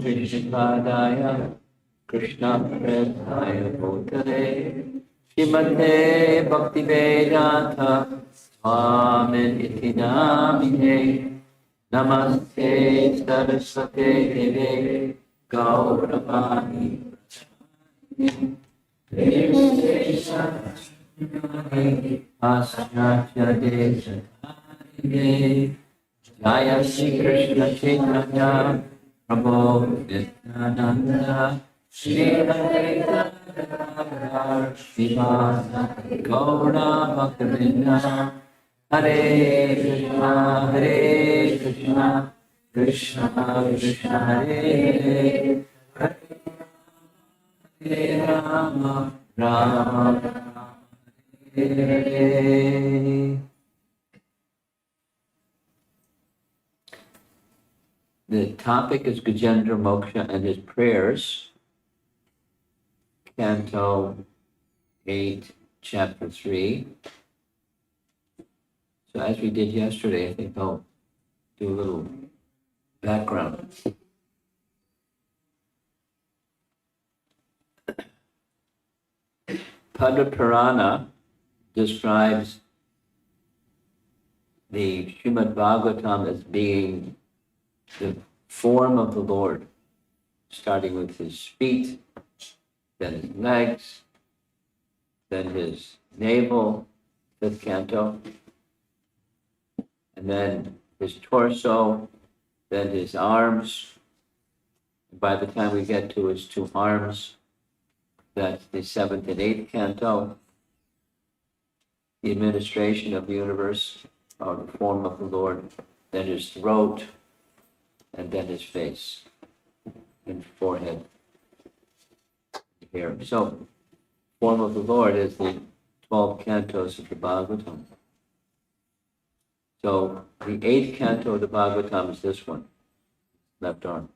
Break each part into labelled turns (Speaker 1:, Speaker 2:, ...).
Speaker 1: Vishnupadaya Krishna Prasthaya Bhutale Shrimate Bhaktivedanta Swami Iti Namine Namaste Saraswate Deve Gauravani Asya Deshatare Jaya Shri Krishna Chaitanya Prabhu Nityananda Shri Advaita Srivasa Gaura Bhaktivinoda Hare Krishna Krishna Krishna Hare Hare Hare Rama Rama Hare Hare. The topic is Gajendra Moksha and his prayers, Canto 8, Chapter 3. So as we did yesterday, I think I'll do a little background. Padma describes the Srimad Bhagavatam as being the form of the Lord, starting with his feet, then his legs, then his navel, 5th canto, and then his torso, then his arms. By the time we get to his 2 arms, that's the 7th and 8th canto, the administration of the universe, or the form of the Lord, then his throat, and then his face and forehead, hair. So, form of the Lord is the 12 cantos of the Bhagavatam. So, the 8th canto of the Bhagavatam is this one, left arm.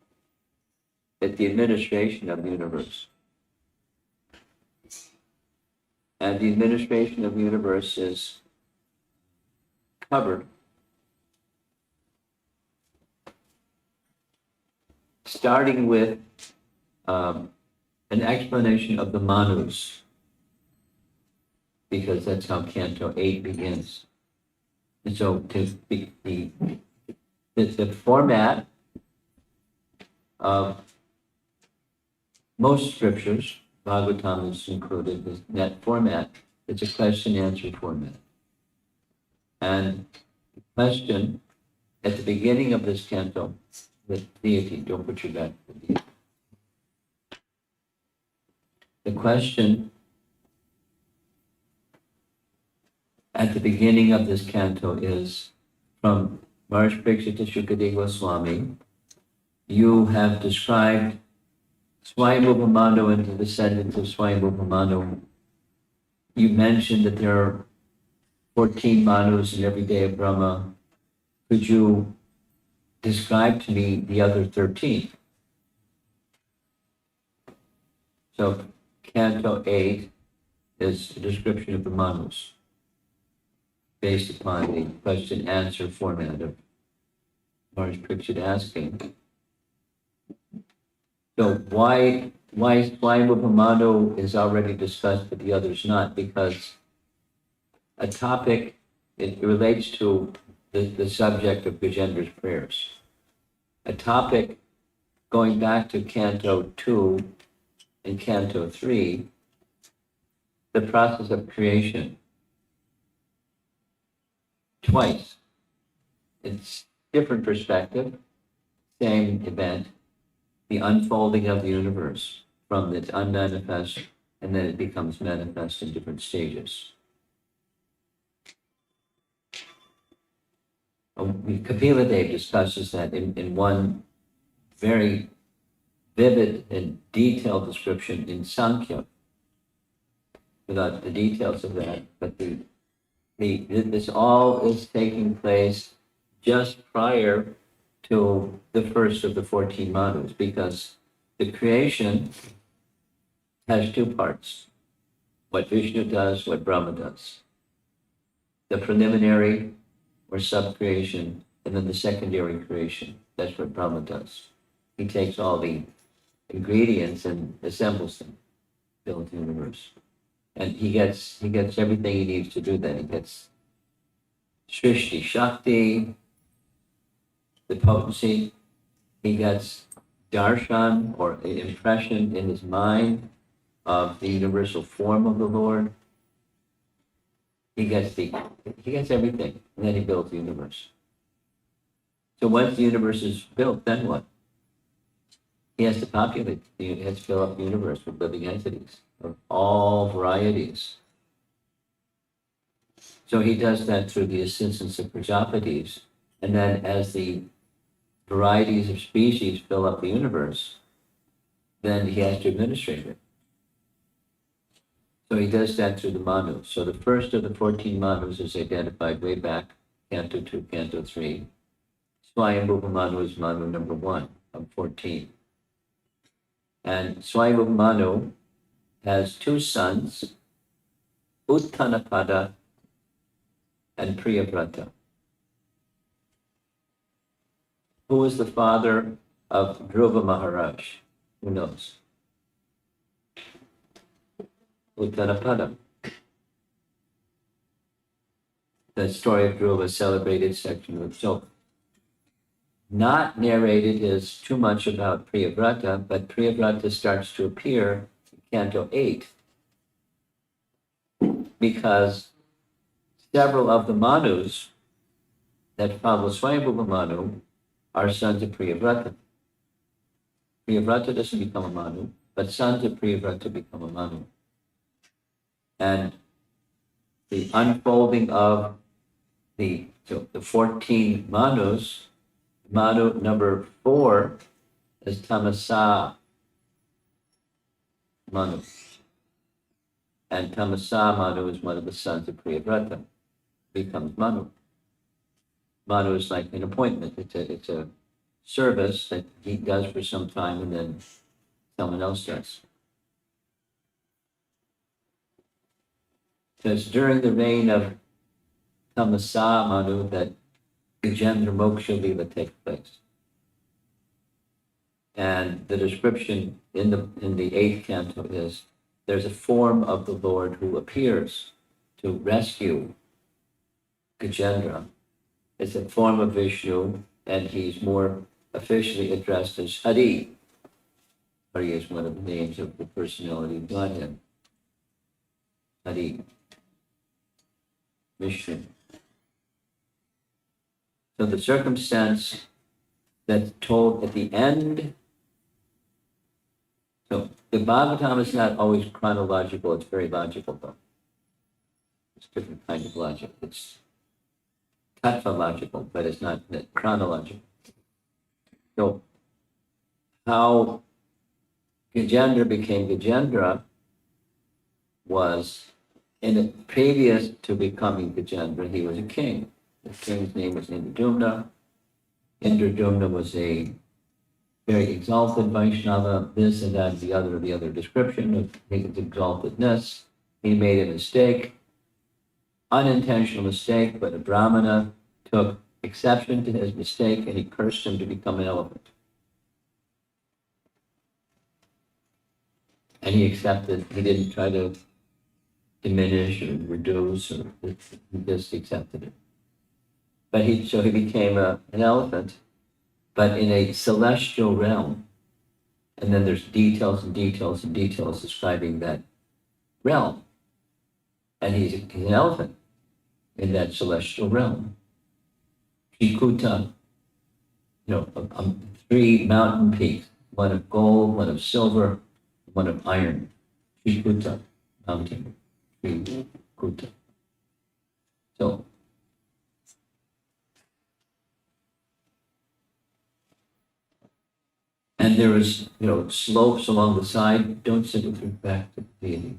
Speaker 1: It's the administration of the universe. And the administration of the universe is covered starting with an explanation of the Manus, because that's how Canto 8 begins. And so the format of most scriptures, Bhagavatam is included, is that format. It's a question-answer format. And the question at the beginning of this canto, the deity, don't put your back to the deity. The question at the beginning of this canto is from Maharaj Parikshita Shukadeva Goswami. You have described Swayambhuva Manu and the descendants of Swayambhuva Manu. You mentioned that there are 14 Manus in every day of Brahma. Could you describe to me the other 13? So Canto 8 is a description of the Manus, based upon the question-answer format of Maharaj Parikshit asking. So why Swayambhuva Manu is already discussed, but the others not? Because a topic, it relates to the subject of Gajendra's prayers. A topic going back to Canto 2 and Canto 3, the process of creation. Twice. It's different perspective, same event, the unfolding of the universe from its unmanifest, and then it becomes manifest in different stages. Kapila Dev discusses that in one very vivid and detailed description in Sankhya, without the details of that, but this all is taking place just prior to the first of the 14 Manus, because the creation has 2 parts, what Vishnu does, what Brahma does. The preliminary or sub-creation, and then the secondary creation, that's what Brahma does. he takes all the ingredients and assembles them, builds the universe. And he gets everything he needs to do that. He gets Srishti Shakti, the potency. He gets darshan, or an impression in his mind of the universal form of the Lord. He gets everything, and then he builds the universe. So once the universe is built, then what? He has to populate. He has to fill up the universe with living entities of all varieties. So he does that through the assistance of Prajapatis, and then as the varieties of species fill up the universe, then he has to administrate it. So he does that through the Manus. So the first of the 14 Manus is identified way back, Canto 2, Canto 3. Swayambhuva Manu is Manu number 1 of 14. And Swayambhuva Manu has two sons, Uttanapada and Priyavrata. Who is the father of Dhruva Maharaj? Who knows? Uttanapada. The story of Dhruva celebrated section of so not narrated is too much about Priyavrata, but Priyavrata starts to appear in Canto 8 because several of the Manus that follow Swayambhuva Manu are sons of Priyavrata. Priyavrata doesn't become a Manu, but sons of Priyavrata become a Manu. And the unfolding of the 14 Manus, Manu number 4 is Tamasa Manu. And Tamasa Manu is one of the sons of Priyavrata, becomes Manu. Manu is like an appointment. It's a service that he does for some time and then someone else does. So it's during the reign of Tamasa Manu that Gajendra Moksha Lila takes place. And the description in the 8th canto is there's a form of the Lord who appears to rescue Gajendra. It's a form of Vishnu, and he's more officially addressed as Hari. Hari is one of the names of the personality of Godhead. Hari. Vishnu. So the circumstance that's told at the end, so the Bhagavatam is not always chronological, it's very logical though. It's a different kind of logic. It's tattva logical, but it's not chronological. So how Gajendra became Gajendra was previous to becoming Gajendra, he was a king. The king's name was Indradumna. Indradumna was a very exalted Vaishnava, this and that, the other description of his exaltedness. He made a mistake, unintentional mistake, but a Brahmana took exception to his mistake and he cursed him to become an elephant. And he accepted, he didn't try to diminish or reduce, or he just accepted it. But he became an elephant, but in a celestial realm. And then there's details and details and details describing that realm. And he's an elephant in that celestial realm. Trikuta, 3 mountain peaks, one of gold, one of silver, one of iron. Trikuta mountain, Trikuta. So, and there is, slopes along the side. Don't sit with your back to the deity.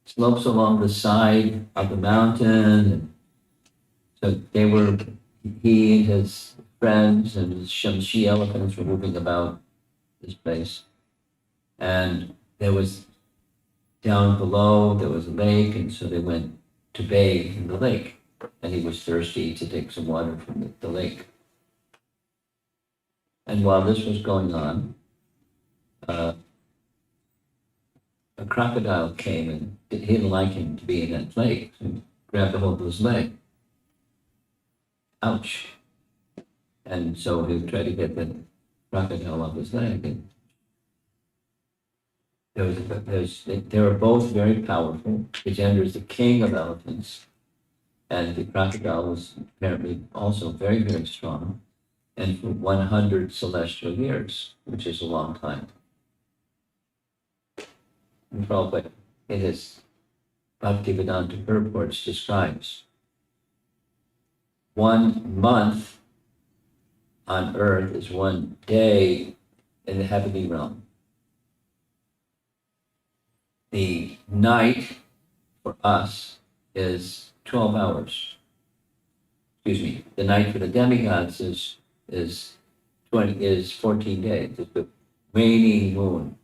Speaker 1: Slopes along the side of the mountain. And so he and his friends and his Shamshi elephants were moving about this place. And there was, down below, there was a lake, and so they went to bathe in the lake. And he was thirsty to take some water from the lake. And while this was going on, a crocodile came and he didn't like him to be in that lake and grabbed a hold of his leg. Ouch. And so he tried to get the crocodile off his leg. And they were both very powerful. Gajendra is the king of elephants, and the crocodile was apparently also very, very strong, and for 100 celestial years, which is a long time. And Prabhupada, in his Bhaktivedanta purports, describes 1 month on earth is 1 day in the heavenly realm. The night for us is 12 hours. Excuse me. The night for the demigods is 14 days. It's the waning moon.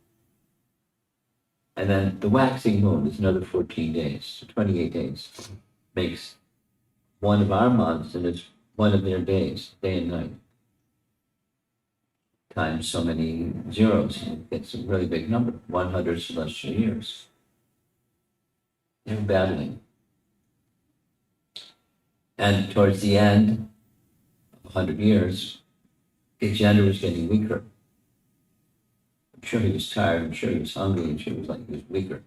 Speaker 1: And then the waxing moon is another 14 days, so 28 days. Makes one of our months, and it's one of their days, day and night. Times so many zeros, it's a really big number, 100 celestial years. They're battling. And towards the end of 100 years, Gajendra was getting weaker. I'm sure he was tired, I'm sure he was hungry, I'm sure he was weaker.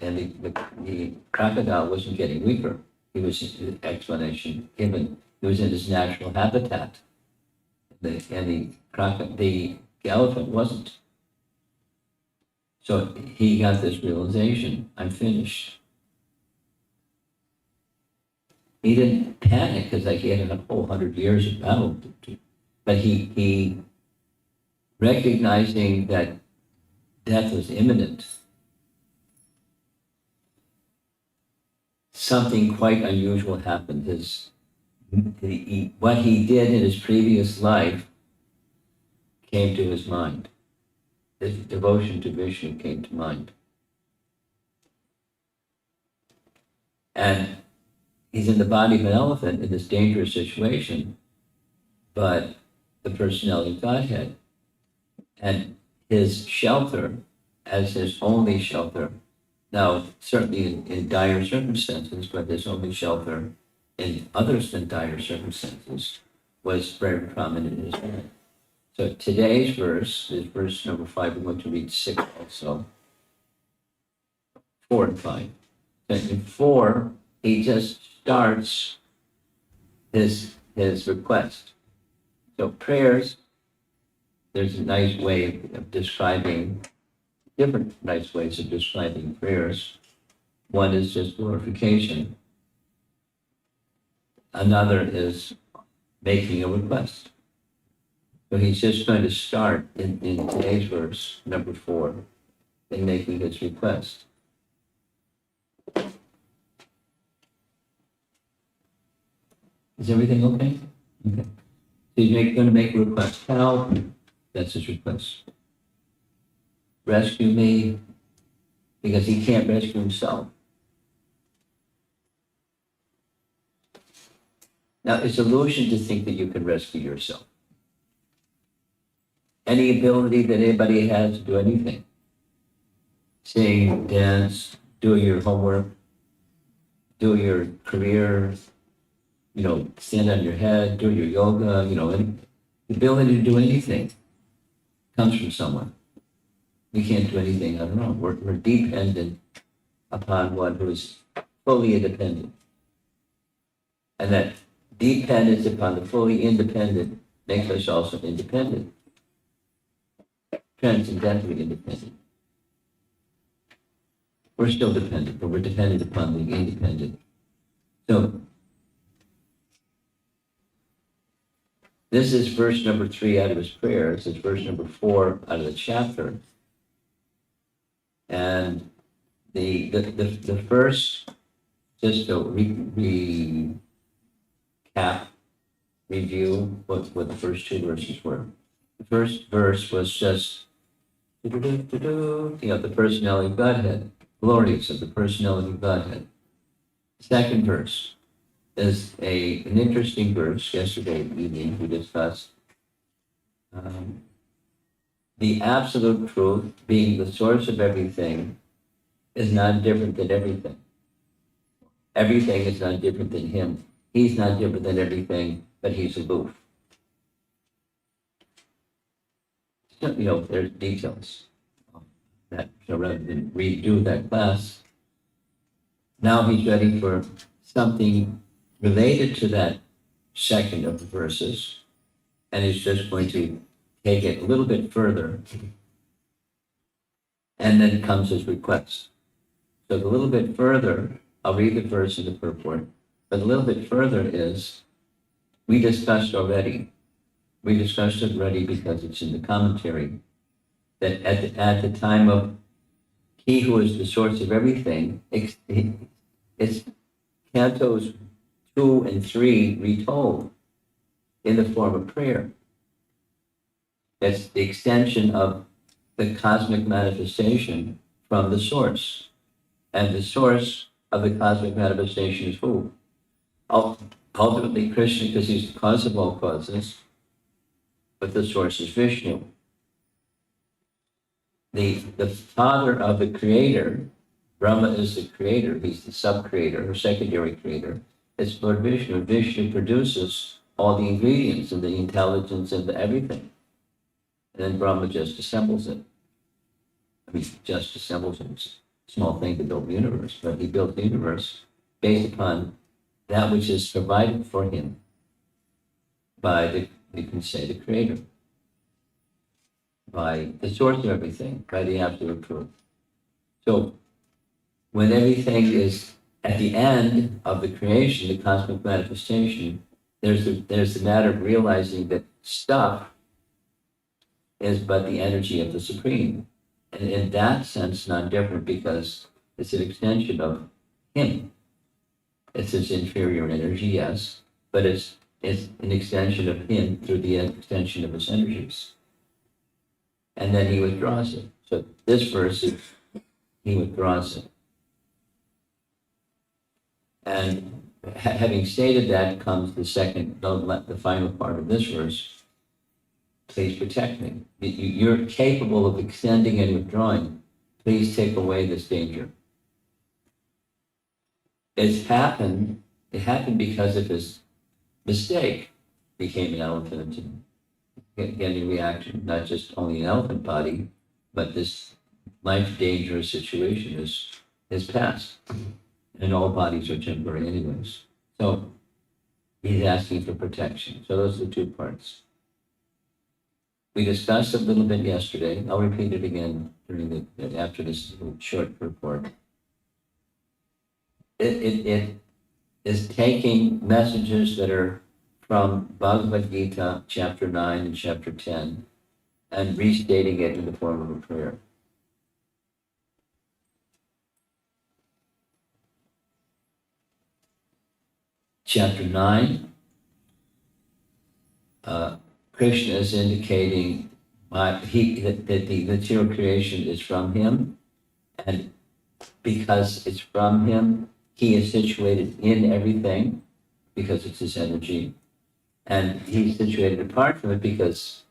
Speaker 1: And the crocodile wasn't getting weaker. He was, the explanation given, he was in his natural habitat. The elephant wasn't. So he got this realization, I'm finished. He didn't panic because he had a whole 100 years of battle. But he recognizing that death was imminent, something quite unusual happened. What he did in his previous life came to his mind. His devotion to Vishnu came to mind. And he's in the body of an elephant in this dangerous situation, but the personality of Godhead and his shelter as his only shelter. Now, certainly in dire circumstances, but his only shelter in others than dire circumstances was very prominent in his life. So today's verse is verse number 5. We're going to read 6 also. 4 and 5. And in 4, he just starts his request. So prayers, there's a nice way of describing, different nice ways of describing prayers. One is just glorification. Another is making a request. So he's just going to start in today's verse, number 4, in making his request. Is everything okay? Okay. So he's going to make a request. Help. That's his request. Rescue me, because he can't rescue himself. Now, it's an illusion to think that you can rescue yourself. Any ability that anybody has to do anything. Sing, dance, do your homework, do your career, stand on your head, do your yoga, any ability to do anything comes from someone. We can't do anything on our own. We're dependent upon one who is fully independent. And that dependence upon the fully independent makes us also independent. Transcendentally independent. We're still dependent, but we're dependent upon the independent. So, this is verse number 3 out of his prayer. This is verse number 4 out of the chapter. And the first, just to recap, review what the first 2 verses were. The first verse was just, the personality of Godhead, glories of the personality of Godhead. The second verse is an interesting verse. Yesterday evening we discussed the absolute truth, being the source of everything, is not different than everything. Everything is not different than him. He's not different than everything, but he's aloof. So, there's details that, so rather than redo that class, now he's ready for something related to that second of the verses, and he's just going to take it a little bit further, and then comes his request. So a little bit further, I'll read the verse in the purport, but a little bit further is, we discussed it already because it's in the commentary, that at the time of he who is the source of everything, it's cantos 2 and 3 retold in the form of prayer. That's the extension of the cosmic manifestation from the source. And the source of the cosmic manifestation is who? Ultimately Krishna, because he's the cause of all causes, but the source is Vishnu. The father of the creator, Brahma is the creator, he's the sub-creator or secondary creator. It's Lord Vishnu. Vishnu produces all the ingredients and the intelligence and the everything. And then Brahma just assembles it. Just assembles it. It's a small thing to build the universe, but he built the universe based upon that which is provided for him by you can say, the creator, by the source of everything, by the absolute truth. So when everything is at the end of the creation, the cosmic manifestation, there's the matter of realizing that stuff is but the energy of the Supreme. And in that sense, not different because it's an extension of him. It's his inferior energy, yes, but it's an extension of him through the extension of his energies. And then he withdraws it. So this verse is, he withdraws it. And having stated that comes the final part of this verse. Please protect me. You're capable of extending and withdrawing. Please take away this danger. It happened because of his mistake. Became an elephant and getting reaction, not just only an elephant body, but this life dangerous situation is past. And all bodies are temporary anyways. So he's asking for protection. So those are the two parts. We discussed a little bit yesterday. I'll repeat it again after this short report. It is taking messages that are from Bhagavad Gita, chapter 9 and chapter 10, and restating it in the form of a prayer. Chapter 9, Krishna is indicating that the material creation is from him, and because it's from him, he is situated in everything because it's his energy, and he's situated apart from it because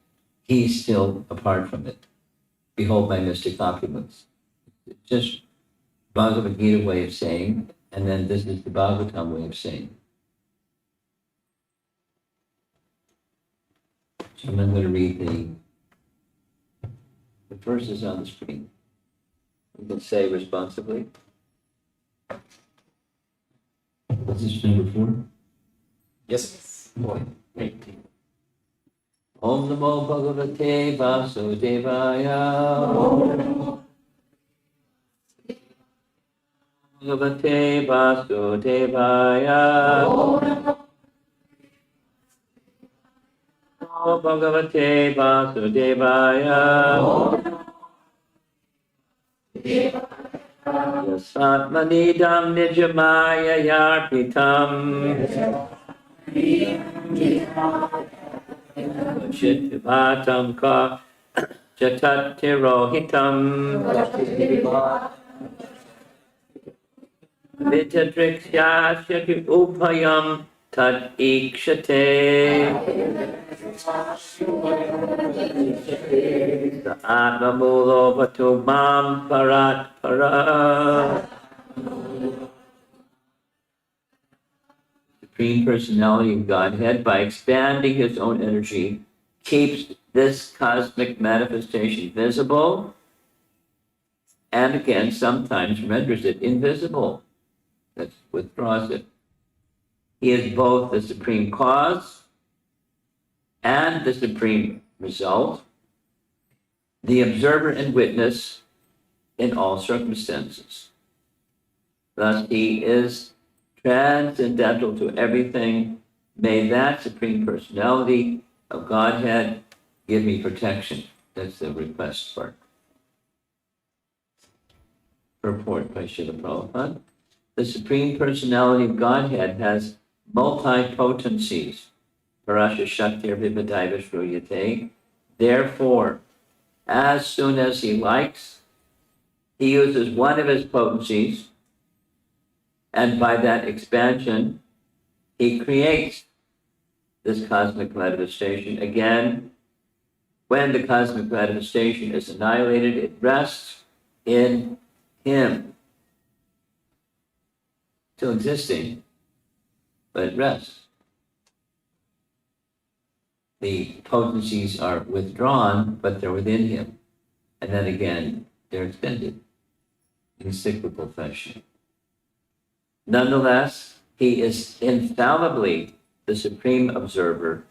Speaker 1: he's still apart from it. Behold my mystic opulence. It's just Bhagavad Gita way of saying, and then this is the Bhagavatam way of saying. So I'm going to read the verses on the screen. You can say responsibly. Is this number 4?
Speaker 2: Yes.
Speaker 1: Boy, great. Om Namo Bhagavate Vasudevaya. Om Bhagavate Vasudevaya. Om Bhagavate Vasudevaya. Yasatmanidam nijamaya yarpitam. Chitvatam ka chatatirohitam. Vitadrikshya shati upayam Tat ikshate. The Atmamulo Vatu Mam Parat Para. Supreme Personality of Godhead, by expanding his own energy, keeps this cosmic manifestation visible, and again, sometimes renders it invisible. That withdraws it. He is both the supreme cause and the supreme result, the observer and witness in all circumstances. Thus, he is transcendental to everything. May that Supreme Personality of Godhead give me protection. That's the request part. Purport by Srila Prabhupada. The Supreme Personality of Godhead has multi-potencies. Parasha Shaktir Vibhadaiva Shruyate. Therefore, as soon as he likes, he uses one of his potencies, and by that expansion, he creates this cosmic manifestation. Again, when the cosmic manifestation is annihilated, it rests in him. Still existing, but it rests. The potencies are withdrawn, but they're within him. And then again, they're extended in cyclical fashion. Nonetheless, he is infallibly the supreme observer.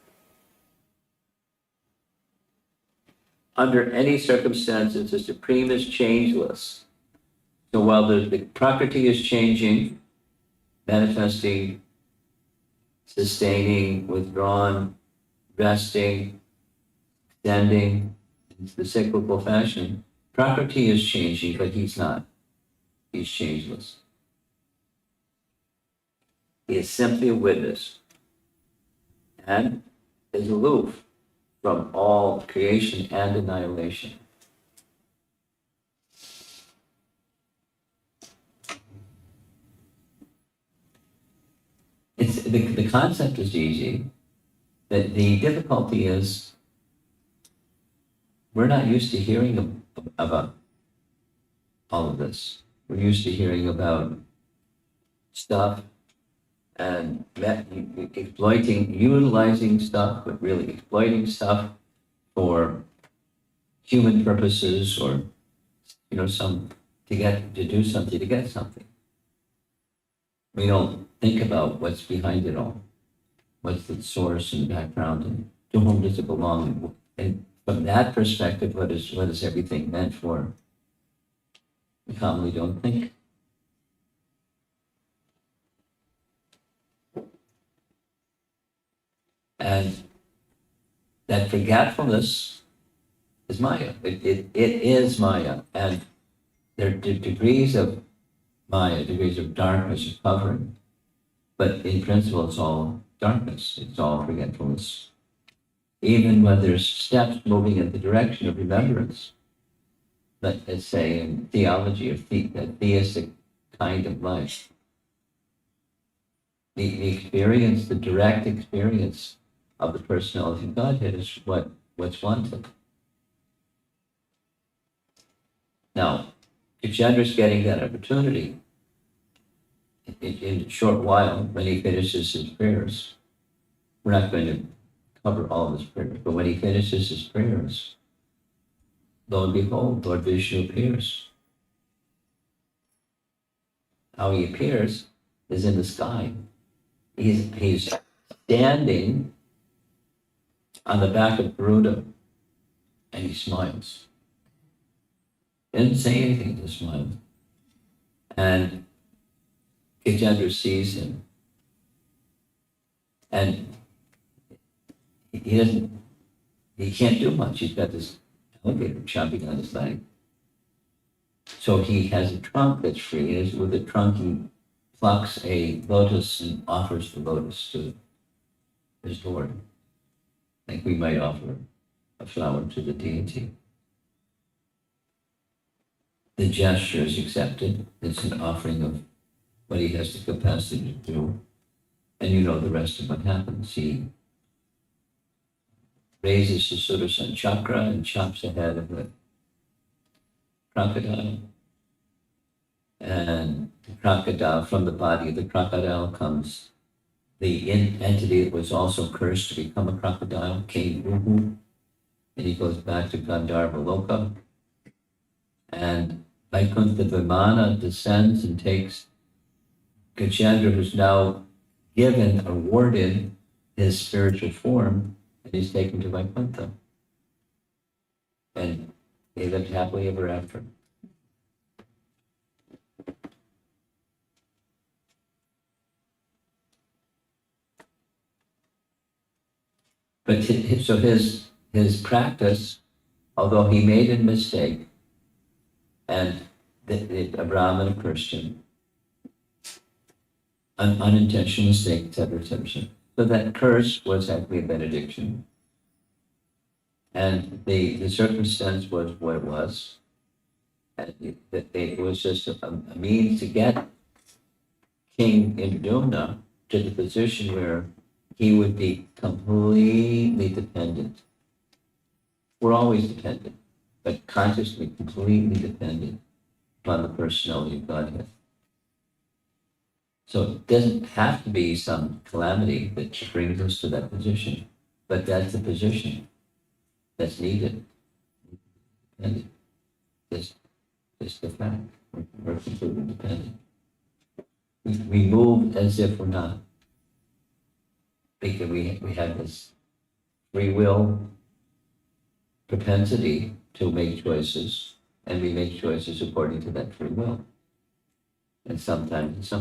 Speaker 1: Under any circumstances, the supreme is changeless. So while the Prakriti is changing, manifesting, sustaining, withdrawn, resting, extending, in the cyclical fashion, Prakriti is changing, but he's not. He's changeless. He is simply a witness and is aloof from all creation and annihilation. The concept is easy. The difficulty is we're not used to hearing about all of this. We're used to hearing about stuff and exploiting, utilizing stuff, but really exploiting stuff for human purposes, or to do something, to get something. We don't think about what's behind it all. What's the source and background, and to whom does it belong? And from that perspective, what is everything meant for? We commonly don't think. And that forgetfulness is Maya. It is Maya. And there are degrees of Maya, degrees of darkness, of covering. But in principle, it's all darkness. It's all forgetfulness. Even when there's steps moving in the direction of remembrance, let's say in theology or theistic kind of life, the experience, the direct experience of the personality of Godhead is what's wanted. Now, Gajendra's getting that opportunity in a short while when he finishes his prayers. We're not going to cover all of his prayers, but when he finishes his prayers, lo and behold, Lord Vishnu appears. How he appears is in the sky. He's standing on the back of Garuda, and he smiles. Didn't say anything, just smiled. And Gajendra sees him, and he can't do much. He's got this alligator chomping on his leg. So he has a trunk that's free, and with the trunk he plucks a lotus and offers the lotus to his Lord. Like we might offer a flower to the deity. The gesture is accepted. It's an offering of what he has the capacity to do. And you know the rest of what happens. He raises his Sudarshan chakra and chops the head of the crocodile. And the crocodile, from the body of the crocodile comes the entity that was also cursed to become a crocodile, King Uhu. And he goes back to Gandharva Loka. And Vaikuntha Vimana descends and takes Gajendra, who's now given, awarded his spiritual form, and he's taken to Vaikuntha. And they lived happily ever after. But so his practice, although he made a mistake, and a Brahmin, a Christian, an unintentional mistake, etc., etc. So that curse was actually a benediction. And the circumstance was what it was. And it was just a means to get King Indradumna to the position where he would be completely dependent. We're always dependent, but consciously completely dependent upon the personality of Godhead. So it doesn't have to be some calamity that brings us to that position, but that's the position that's needed. And it's the fact. We're completely dependent. We move as if we're not. Because we have this free will propensity to make choices, and we make choices according to that free will. And sometimes,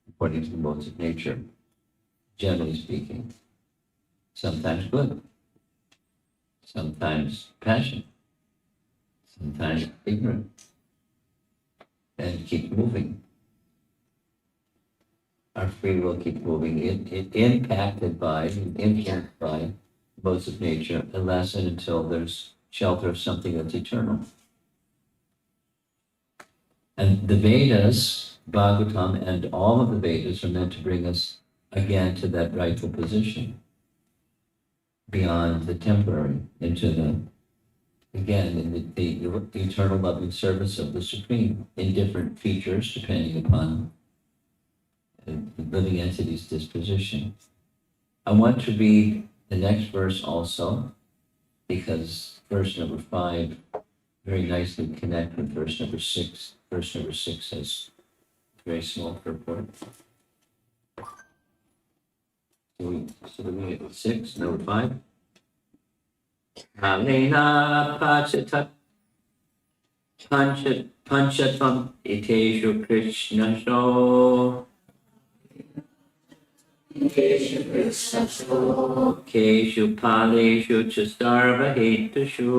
Speaker 1: according to the modes of nature, generally speaking. Sometimes good, sometimes passion, sometimes ignorant, and keep moving. Our free will keep moving, it impacted by, influenced by modes of nature, unless and until there's shelter of something that's eternal. And the Vedas, Bhagavatam, and all of the Vedas are meant to bring us again to that rightful position, beyond the temporary, into in the eternal loving service of the Supreme, in different features depending upon the living entity's disposition. I want to read the next verse also, because verse number 5 very nicely connect with verse number 6. Verse number 6 has very small purport. So we get 6, number 5. Kalena pachatat panchatam iteshu Krishna so Keshu paleshu cha sarva hetushu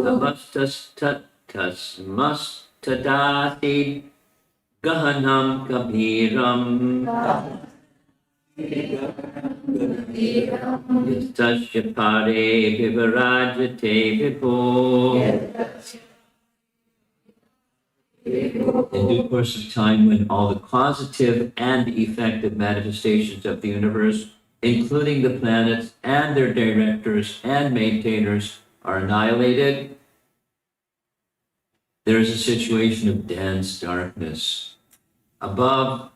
Speaker 1: Namastasmastadati gahanam kabhiram Yastasya pare vivarajate vibhu. In due course of time, when all the causative and effective manifestations of the universe, including the planets and their directors and maintainers, are annihilated, there is a situation of dense darkness. Above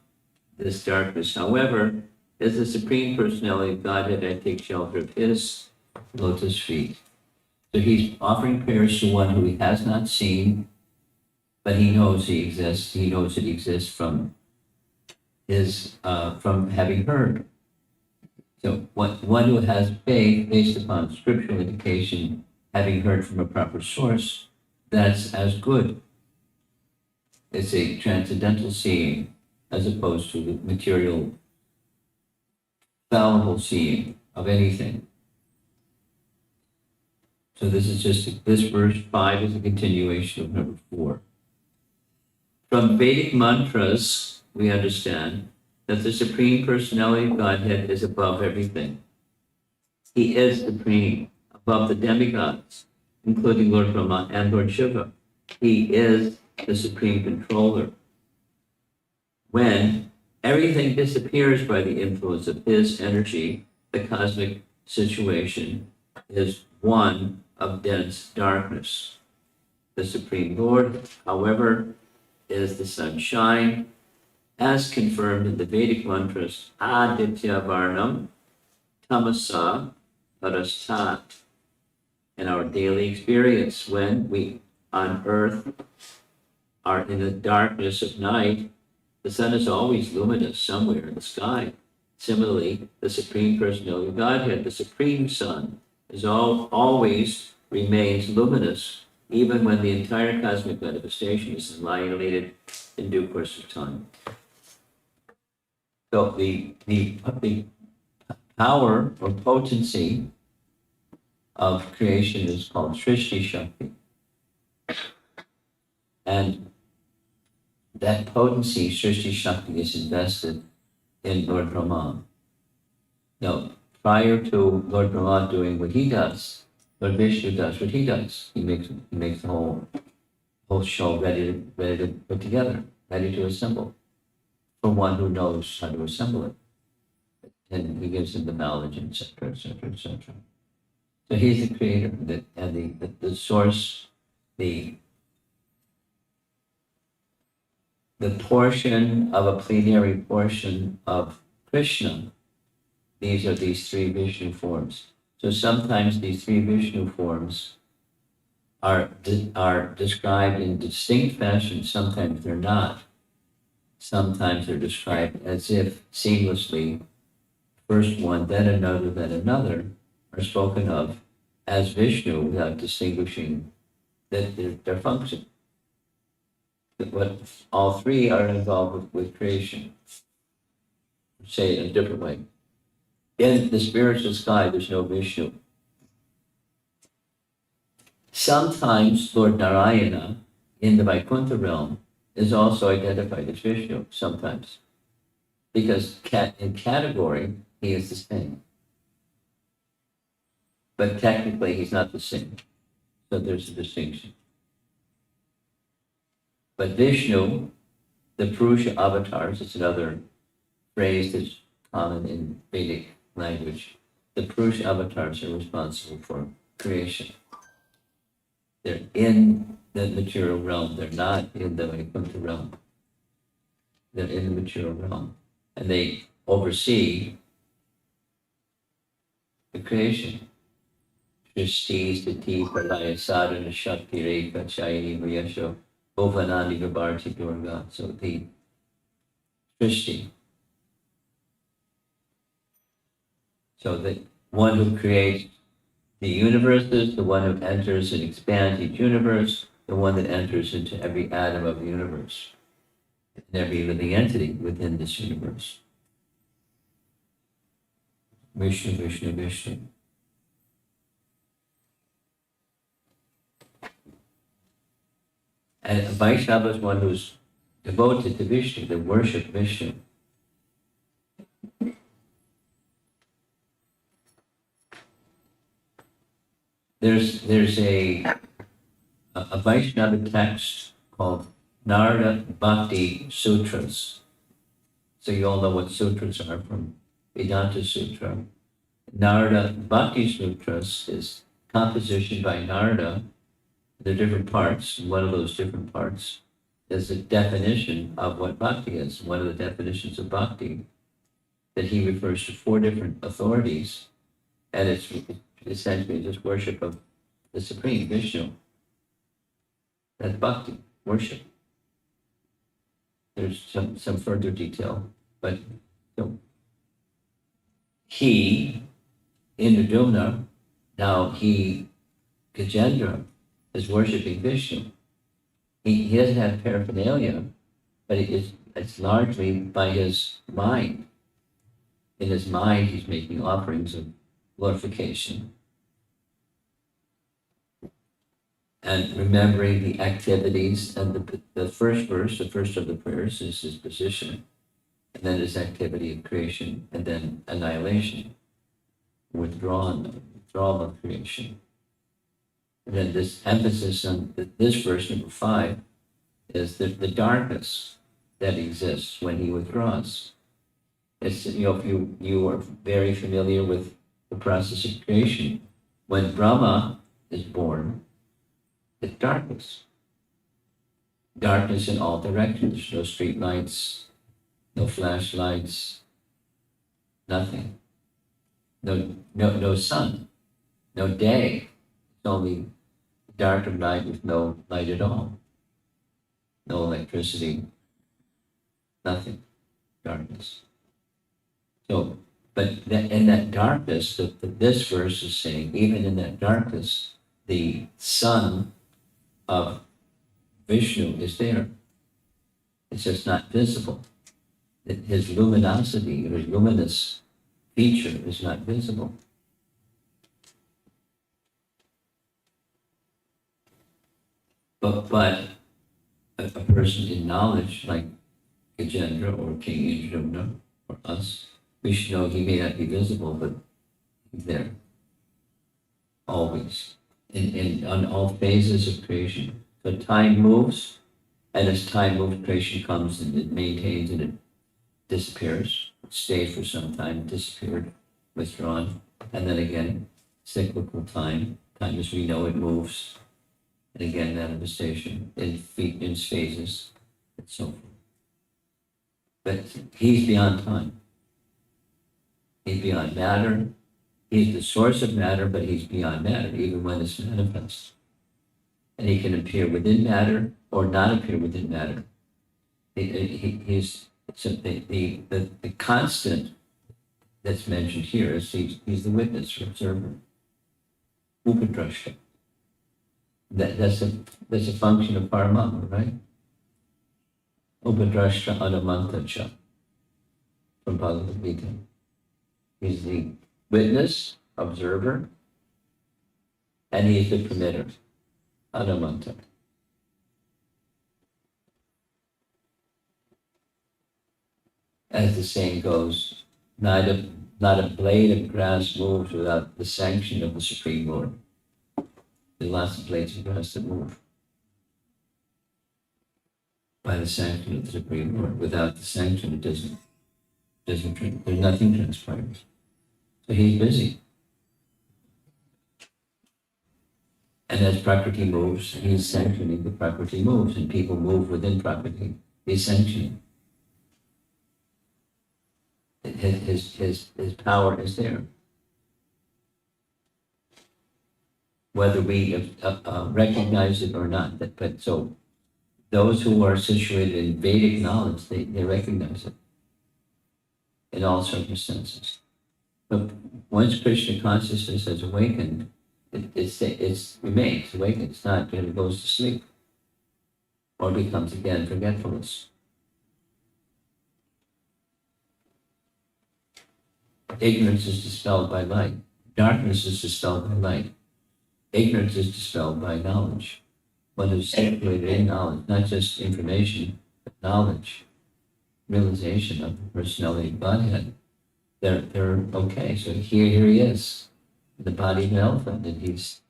Speaker 1: this darkness, however, is the Supreme Personality of Godhead. I take shelter of his lotus feet. So he's offering prayers to one who he has not seen, but he knows he exists. He knows that he exists from having heard. So one who has faith based upon scriptural indication, having heard from a proper source, that's as good. It's a transcendental seeing as opposed to the material, fallible seeing of anything. So this verse 5 is a continuation of number 4. From Vedic mantras, we understand that the Supreme Personality of Godhead is above everything. He is supreme, above the demigods, including Lord Brahma and Lord Shiva. He is the Supreme Controller. When everything disappears by the influence of his energy, the cosmic situation is one of dense darkness. The Supreme Lord, however, is the sunshine, as confirmed in the Vedic mantras Aditya Varnam Tamasa Parastat. In our daily experience, when we on earth are in the darkness of night, the sun is always luminous somewhere in the sky. Similarly, the Supreme Personality of Godhead, the Supreme Sun, always remains luminous, even when the entire cosmic manifestation is annihilated in due course of time. So the power or potency of creation is called Srishti-Shakti. And that potency, Srishti-Shakti, is invested in Lord Brahma. Now, prior to Lord Brahma doing what he does, Lord Vishnu does what he does. He makes the whole show ready to put together, ready to assemble, for one who knows how to assemble it. And he gives him the knowledge, etc., etc., etc. So he's the creator, and the source, the portion of a plenary portion of Krishna. These are these three Vishnu forms. So sometimes these three Vishnu forms are described in distinct fashion. Sometimes they're not. Sometimes they're described as if seamlessly, first one, then another, are spoken of as Vishnu without distinguishing their function. But all three are involved with creation. Say it in a different way. In the spiritual sky, there's no Vishnu. Sometimes Lord Narayana in the Vaikuntha realm is also identified as Vishnu, sometimes. Because in category, he is the same. But technically, he's not the same. So there's a distinction. But Vishnu, the Purusha avatars, it's another phrase that's common in Vedic language. The Purusha avatars are responsible for creation. They're in the material realm. They're not in the Vaikuntha realm. They're in the material realm. And they oversee the creation. Srishti, Sthiti, Pralaya, Sadhana, Shakti, Rekha, Chayani, Vyasho, Bhuvanani, Vibharti, Durga. So the Srishti. So the one who creates the universes, the one who enters and expands each universe, the one that enters into every atom of the universe, and every living entity within this universe. Vishnu, Vishnu, Vishnu. And a Vaishnava is one who's devoted to Vishnu, they worship Vishnu. There's a Vaishnava text called Narada Bhakti Sutras. So you all know what sutras are from Vedanta Sutra. Narada Bhakti Sutras is composition by Narada. There are different parts. One of those different parts is a definition of what bhakti is. One of the definitions of bhakti that he refers to 4 different authorities, and it's essentially just worship of the Supreme Vishnu. That's bhakti, worship. There's some further detail, but so he, Indradumna, now Gajendra, is worshiping Vishnu. He doesn't have paraphernalia, but it's largely by his mind. In his mind, he's making offerings of glorification and remembering the activities. And the first verse, the first of the prayers, is his position, and then his activity of creation, and then annihilation, withdrawal of creation. And then this emphasis on this verse, number 5, is the darkness. that exists when he withdraws. It's, if you are very familiar with the process of creation, when Brahma is born, it's darkness. Darkness in all directions. There's no street lights, no flashlights, nothing. No sun, no day. It's only dark of night with no light at all. No electricity, nothing. Darkness. So, but in that darkness, this verse is saying, even in that darkness, the sun of Vishnu is there. It's just not visible. His luminosity, his luminous feature is not visible. But a person in knowledge, like Gajendra or King Gajendra or us, we should know he may not be visible, but he's there. Always. On all phases of creation. So time moves, and as time moves, creation comes and it maintains and it disappears. It stays for some time, disappeared, withdrawn, and then again, cyclical time. Time as we know it moves. And again, manifestation in phases, and so forth. But he's beyond time. He's beyond matter. He's the source of matter, but he's beyond matter, even when it's manifest. And he can appear within matter or not appear within matter. He's so the constant that's mentioned here is he's the witness or observer. Upadrashta. That's a function of Paramama, right? Upadrashta Anamanta Cha from Bhagavad Gita. He's the witness, observer, and he's the permitter, Anamanta. As the saying goes, not a blade of grass moves without the sanction of the Supreme Lord. There are lots of blades of grass that move by the sanction of the Supreme Lord. Without the sanction, it doesn't there's nothing transpires. So he's busy. And as Prakriti moves, he's sanctioning the Prakriti moves, and people move within Prakriti. He's sanctioning. His power is there. Whether we recognize it or not. But so those who are situated in Vedic knowledge, they recognize it in all circumstances. But once Krishna consciousness has awakened, it remains awakened. It's not that it goes to sleep or becomes again forgetfulness. Ignorance is dispelled by light. Darkness is dispelled by light. Ignorance is dispelled by knowledge. One who's situated in knowledge, not just information, but knowledge, realization of the personality of Godhead. They're okay. So here he is, the body of an elephant, and he's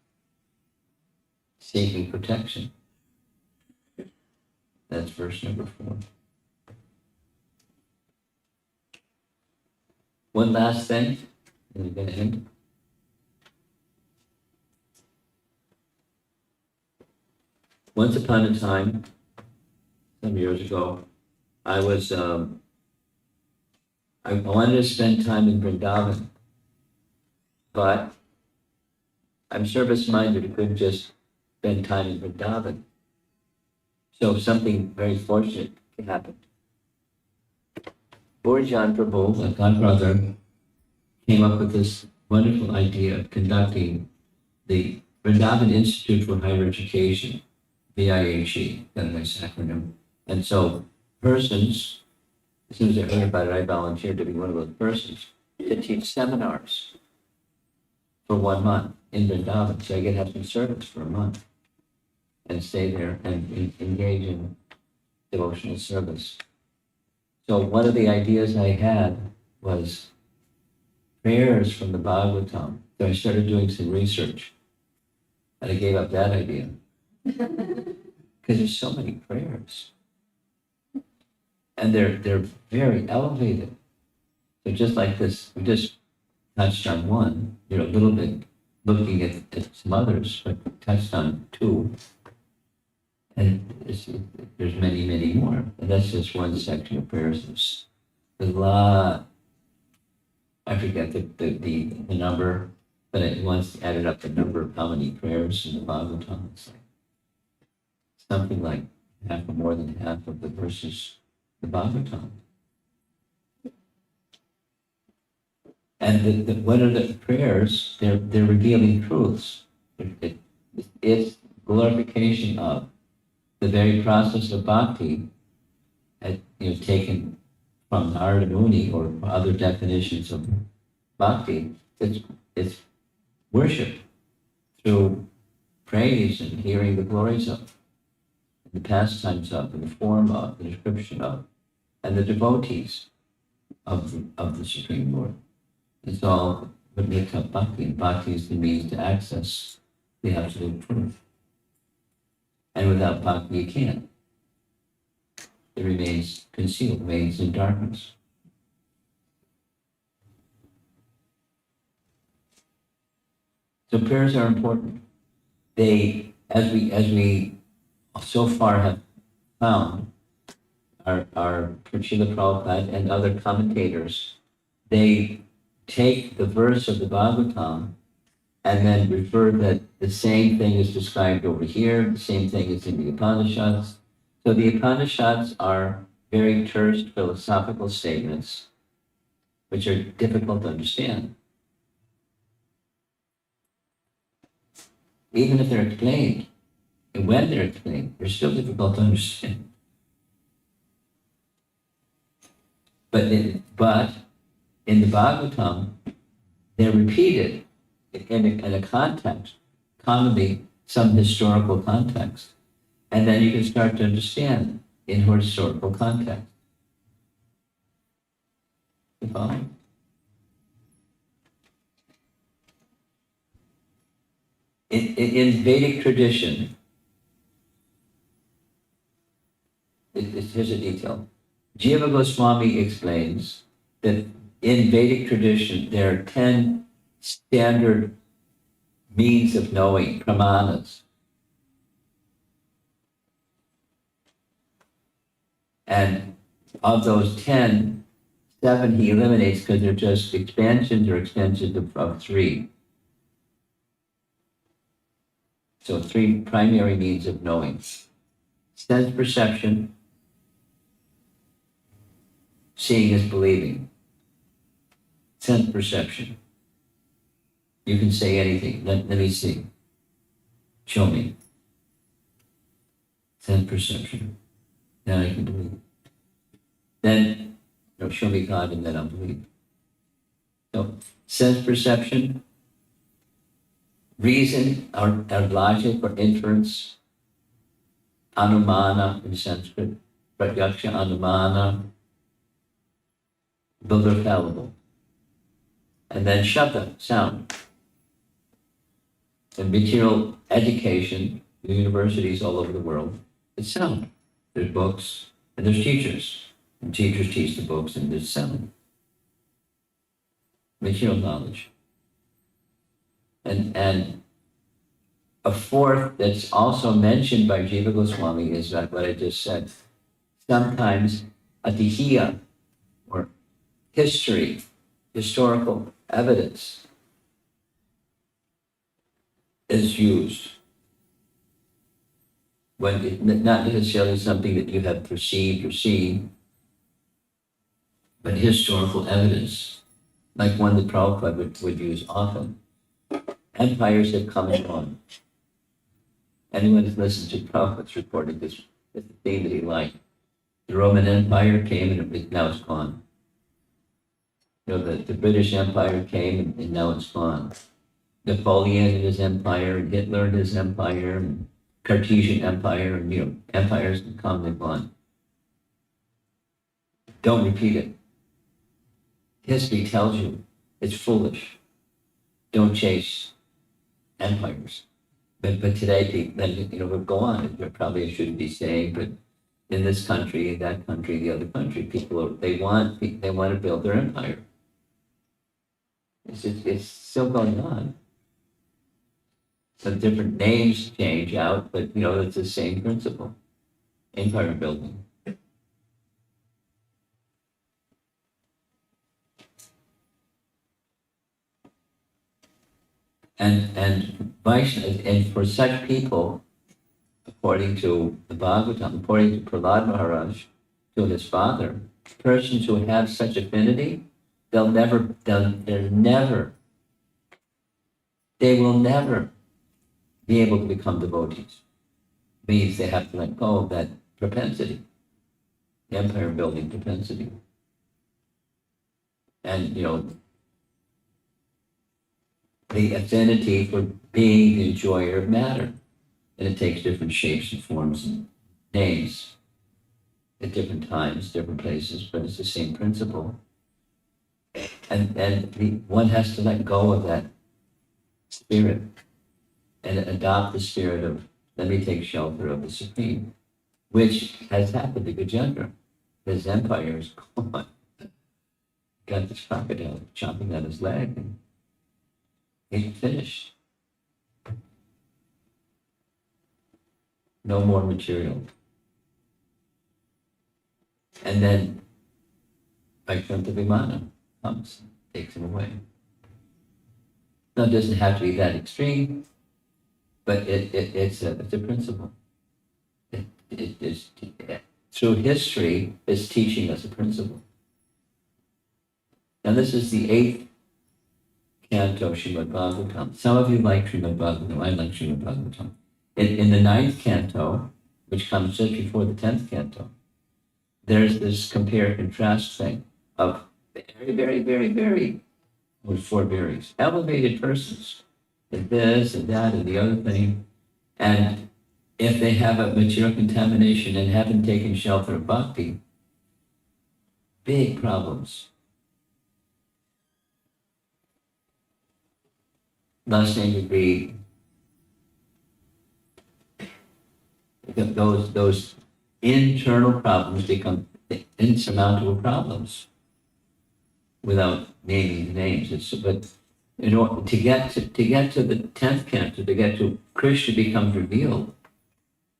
Speaker 1: seeking protection. That's verse number 4. One last thing, and we're going to end. Once upon a time, some years ago, I wanted to spend time in Vrindavan, but I'm service-minded. I couldn't just spend time in Vrindavan. So something very fortunate happened. Borjan Prabhu, my godbrother, came up with this wonderful idea of conducting the Vrindavan Institute for Higher Education, VIHE, kind of nice acronym. And so persons, as soon as I heard about it, I volunteered to be one of those persons to teach seminars for 1 month in Vrindavan. So I could have some service for a month and stay there and engage in devotional service. So one of the ideas I had was prayers from the Bhagavatam. So I started doing some research, and I gave up that idea because there's so many prayers. And they're very elevated. So just like this, we just touched on one, a little bit looking at some others, but touched on two. And there's many, many more. And that's just one section of prayers. There's a lot. I forget the number, but it once added up the number of how many prayers in the Bhagavatam. It's like something like half or more than half of the verses in the Bhagavatam. And what are the prayers? They're revealing truths. It's glorification of the very process of bhakti, taken from Narada Muni or other definitions of bhakti. It's worship through praise and hearing the glories of, the pastimes of, and the form of, the description of, and the devotees of the Supreme Lord. It's all what makes up bhakti, and bhakti is the means to access the absolute truth. And without bhakti, you can't. It remains concealed, remains in darkness. So prayers are important. They, as we so far have found, our Srila Prabhupada and other commentators, they take the verse of the Bhagavatam and then refer that the same thing is described over here, the same thing is in the Upanishads. So the Upanishads are very terse philosophical statements which are difficult to understand. Even if they're explained, and when they're explained, they're still difficult to understand. But in the Bhagavatam, they're repeated in a context, commonly some historical context. And then you can start to understand in historical context. You follow? In Vedic tradition, here's a detail. Jiva Goswami explains that in Vedic tradition, there are 10 standard means of knowing, pramanas. And of those 10, 7 he eliminates because they're just expansions or extensions of 3. So 3 primary means of knowing. Sense perception, seeing is believing. Sense perception. You can say anything. Let me see. Show me. Sense perception. Then I can believe. Then, show me God and then I'll believe. So, sense perception, reason, our logic or inference, anumana in Sanskrit, pratyaksha anumana, those are fallible. And then shabda, sound. And material education, the universities all over the world, it's sound. There's books and there's teachers. And teachers teach the books and there's sound. Material knowledge. And a fourth that's also mentioned by Jiva Goswami is what I just said. Sometimes atihiya, or history, historical evidence, is used. When it, not necessarily something that you have perceived or seen, but historical evidence, like one that Prabhupada would use often. Empires have come and gone. Anyone who's listened to Prabhupada's reported this is the thing that he liked. The Roman Empire came and now it's gone. The British Empire came and now it's gone. Napoleon and his empire, and Hitler and his empire, and Cartesian Empire, and empires can come and gone. Don't repeat it. History tells you it's foolish. Don't chase empires. But today, then we'll go on. Probably I shouldn't be saying, but in this country, that country, the other country. They want to build their empire. It's still going on. Some different names change out, but it's the same principle. Empire building. And Vaishnava, and for such people, according to the Bhagavatam, according to Prahlad Maharaj, to his father, persons who have such affinity, they will never be able to become devotees. Means they have to let go of that propensity, empire building propensity. And the affinity for being the enjoyer of matter. And it takes different shapes and forms and names at different times, different places, but it's the same principle. And one has to let go of that spirit and adopt the spirit of, let me take shelter of the Supreme, which has happened to Gajendra. His empire is gone. Got this crocodile chomping at his leg, and he's finished. No more material. And then Vaikuntha Vimana comes, takes him away. Now, it doesn't have to be that extreme, but it's a principle. It is, through history, is teaching us a principle. Now, this is the 8th canto, Srimad Bhagavatam. Some of you like Srimad Bhagavatam. I like Srimad Bhagavatam. In the 9th canto, which comes just before the 10th canto, there's this compare and contrast thing of very, very, very, very, with 4 berries, elevated persons, and this and that and the other thing. And if they have a material contamination and haven't taken shelter of bhakti, big problems. Last name would be those internal problems become insurmountable problems without naming the names. But in order to get to the 10th canto, to get to Krishna becomes revealed,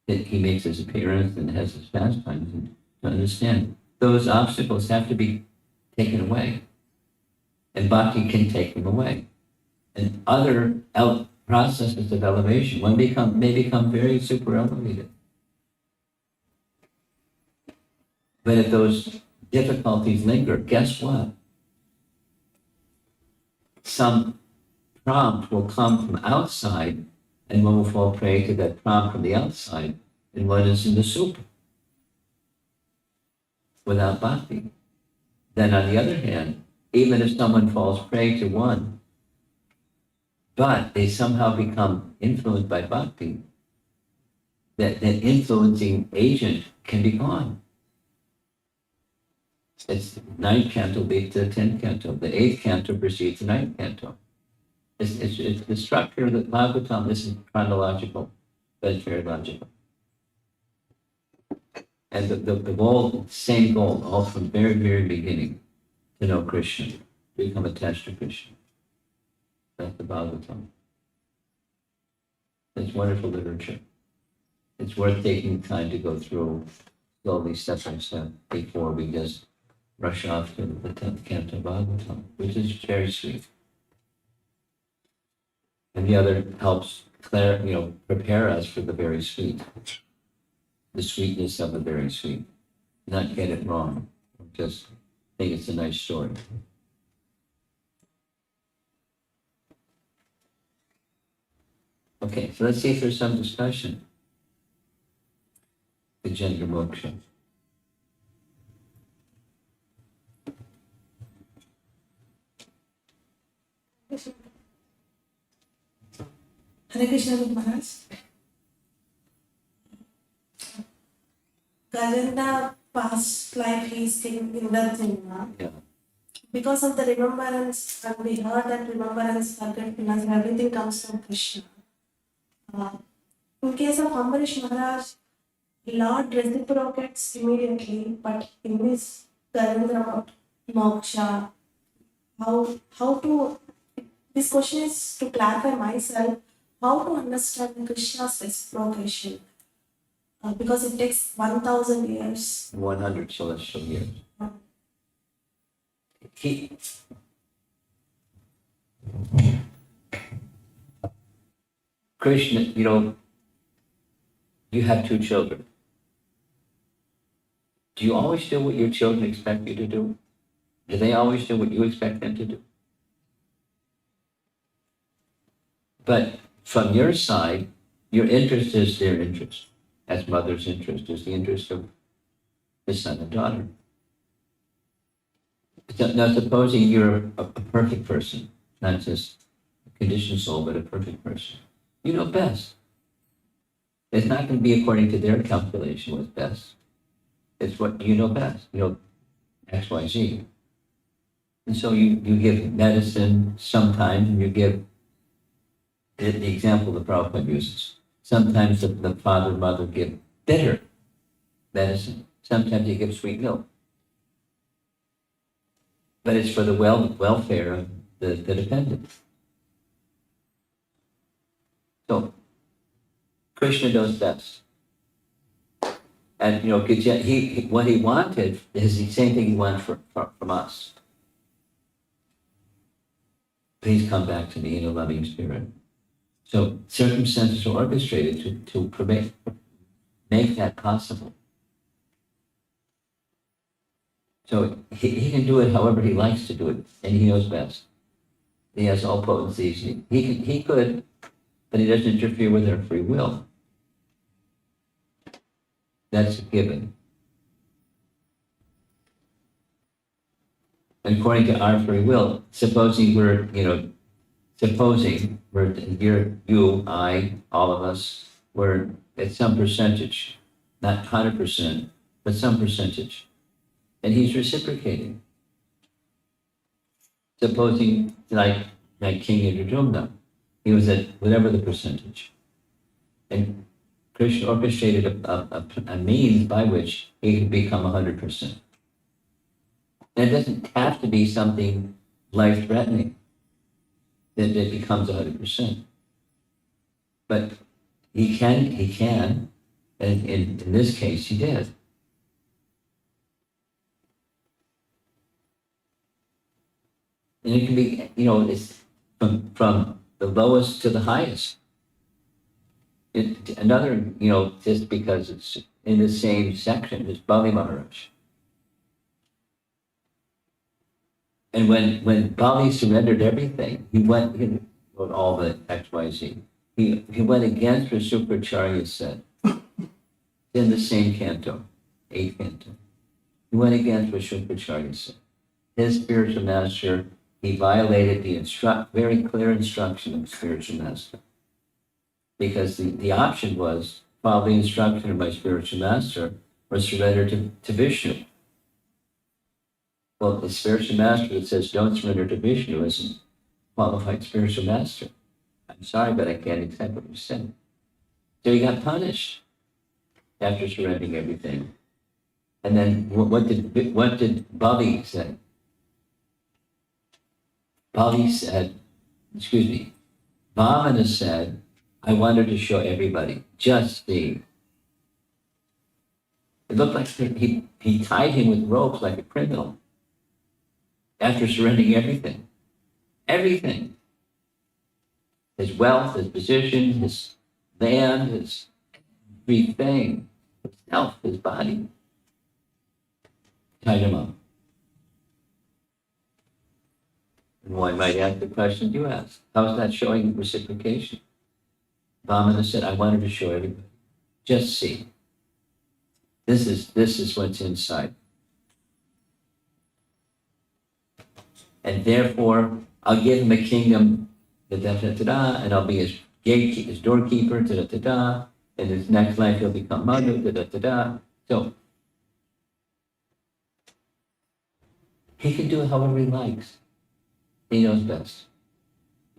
Speaker 1: that he makes his appearance and has his pastimes, and to understand those obstacles have to be taken away, and bhakti can take them away, and other processes of elevation. One may become very super elevated. But if those difficulties linger, guess what? Some prompt will come from outside, and one will fall prey to that prompt from the outside, and one is in the soup without bhakti. Then on the other hand, even if someone falls prey to one, but they somehow become influenced by bhakti, that influencing agent can be gone. It's 9th canto leads to the 10th canto. The 8th canto precedes the 9th canto. It's the structure of the Bhagavatam. This is chronological, but it's very logical. And the goal, same goal, all from the very, very beginning, to know Krishna, to become attached to Krishna. That's the Bhagavatam. It's wonderful literature. It's worth taking time to go through slowly, step by step, before we just rush off to the 10th canto Bhagavatam, which is very sweet. And the other helps prepare us for the very sweet, the sweetness of the very sweet. Not get it wrong, just think it's a nice story. Okay, so let's see if there's some discussion. Gajendra Moksha.
Speaker 3: Hare Krishna Maharaj. Gajendra past life he is in the Jnana.
Speaker 1: Yeah.
Speaker 3: Because of the remembrance, and we heard that remembrance, forgetfulness, everything comes from Krishna. In case of Ambarish Maharaj, Lord reciprocates immediately, but in this Gajendra about moksha, how to, this question is to clarify myself, how to understand Krishna's reciprocation, because it takes 1000 years.
Speaker 1: 100 celestial years. He, Krishna, you have 2 children. Do you always do what your children expect you to do? Do they always do what you expect them to do? But from your side, your interest is their interest, as mother's interest is the interest of the son and daughter. Now, supposing you're a perfect person, not just a conditioned soul, but a perfect person, you know best. It's not going to be according to their calculation what's best. It's what you know best. You know X, Y, Z. And so you give medicine sometimes, and you give the example the Prabhupada uses. Sometimes the father and mother give bitter medicine. Sometimes they give sweet milk. But it's for the welfare of the dependent. So Krishna knows best. And what he wanted is the same thing he wanted from us. Please come back to me in a loving spirit. So circumstances are orchestrated to make that possible. So he can do it however he likes to do it, and he knows best. He has all potencies. He could, but he doesn't interfere with our free will. That's a given. And according to our free will, supposing you, I, all of us, we're at some percentage, not 100%, but some percentage. And he's reciprocating. Supposing, like King Yajuna, he was at whatever the percentage. And Krishna orchestrated a means by which he could become 100%. And it doesn't have to be something life-threatening that it becomes 100%. But he can, and in this case, he did. And it can be, it's from the lowest to the highest. Just because it's in the same section as Bali Maharaj. And when Bali surrendered everything, he wrote all the XYZ. He went against what Sukracharya said in the same canto, 8th canto. He went against what Sukracharya said. His spiritual master, he violated the very clear instruction of the spiritual master. Because the option was follow the instruction of my spiritual master or surrender to Vishnu. Well, the spiritual master that says don't surrender to Vishnu isn't a qualified spiritual master. I'm sorry, but I can't accept what you said. So he got punished after surrendering everything. And then what did Bali say? Bali said, Vamana said, I wanted to show everybody, just see. It looked like he tied him with ropes like a criminal after surrendering everything. Everything. His wealth, his position, his land, his everything, his health, his body. Tied him up. And one might ask the question you asked. How is that showing reciprocation? Vamana said, I wanted to show everybody. Just see. This is what's inside. And therefore, I'll give him a kingdom, and I'll be his gatekeeper, his doorkeeper, and his next life he'll become Madhu, So, he can do it however he likes. He knows best.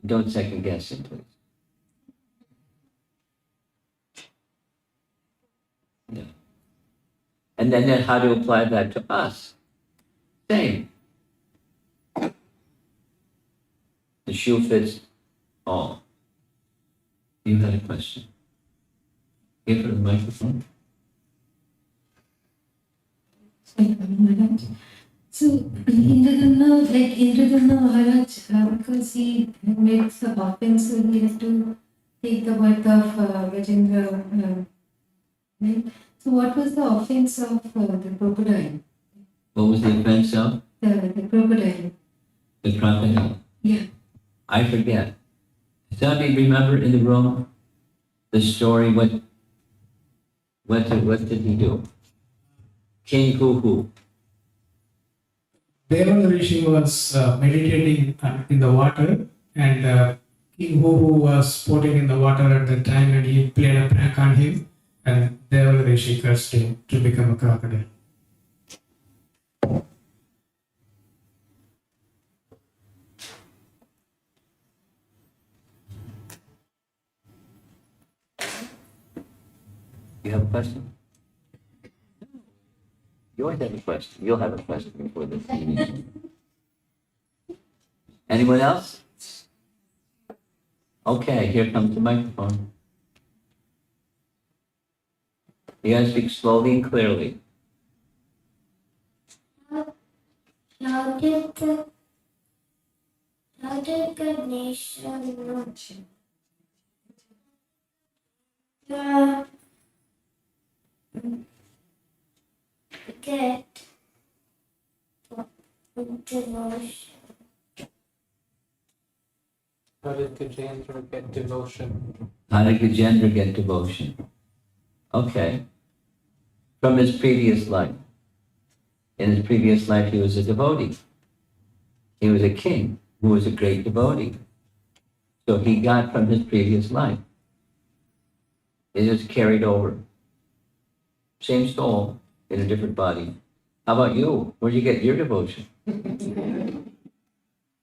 Speaker 1: Don't second guess him, please. Yeah. And then how to apply that to us? Same. The shoe fits all. You had a question. Give her the microphone.
Speaker 4: So, Indradhanna Maharaj, because he makes the offense, so he has to take the birth of Gajendra. Right? So, what was the offense of the crocodile?
Speaker 1: What was the offense of?
Speaker 4: The crocodile.
Speaker 1: The crocodile.
Speaker 4: Yeah.
Speaker 1: I forget. Does somebody remember in the room the story? What did he do? King Huhu.
Speaker 5: Devana Rishi was meditating in the water, and King Huhu was floating in the water at the time, and he played a prank on him, and Devana Rishi cursed him to become a crocodile.
Speaker 1: You have a question? You always have a question. You'll have a question before this meeting. Anyone else? Okay, here comes the microphone. You gotta speak slowly and clearly.
Speaker 6: How did Ganesha get devotion?
Speaker 2: How did Gajendra get devotion?
Speaker 1: How did Gajendra get devotion? Okay. From his previous life. In his previous life, he was a devotee. He was a king who was a great devotee. So he got from his previous life. It just carried over. Same soul in a different body. How about you? Where'd you get your devotion?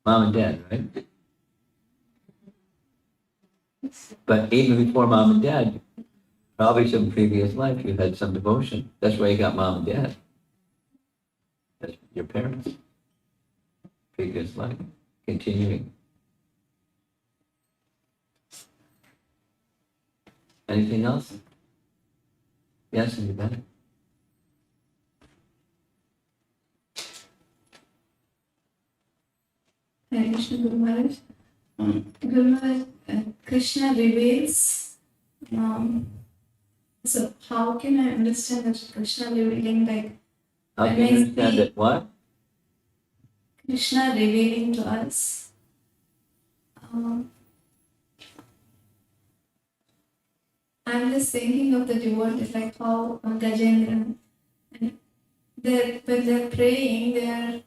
Speaker 1: Mom and dad, right? But even before mom and dad, probably some previous life you had some devotion. That's why you got mom and dad. That's your parents. Previous life. Continuing. Anything else? Yes, in the back.
Speaker 4: Hare Krishna Guru Maharaj. Guru Maharaj, Krishna reveals. So, how can I understand that Krishna revealing, like,
Speaker 1: How
Speaker 4: when
Speaker 1: can you
Speaker 4: I
Speaker 1: understand
Speaker 4: see
Speaker 1: it? What?
Speaker 4: Krishna revealing to us? I'm just thinking of the devotees, like how Gajendra, and when they're praying, they're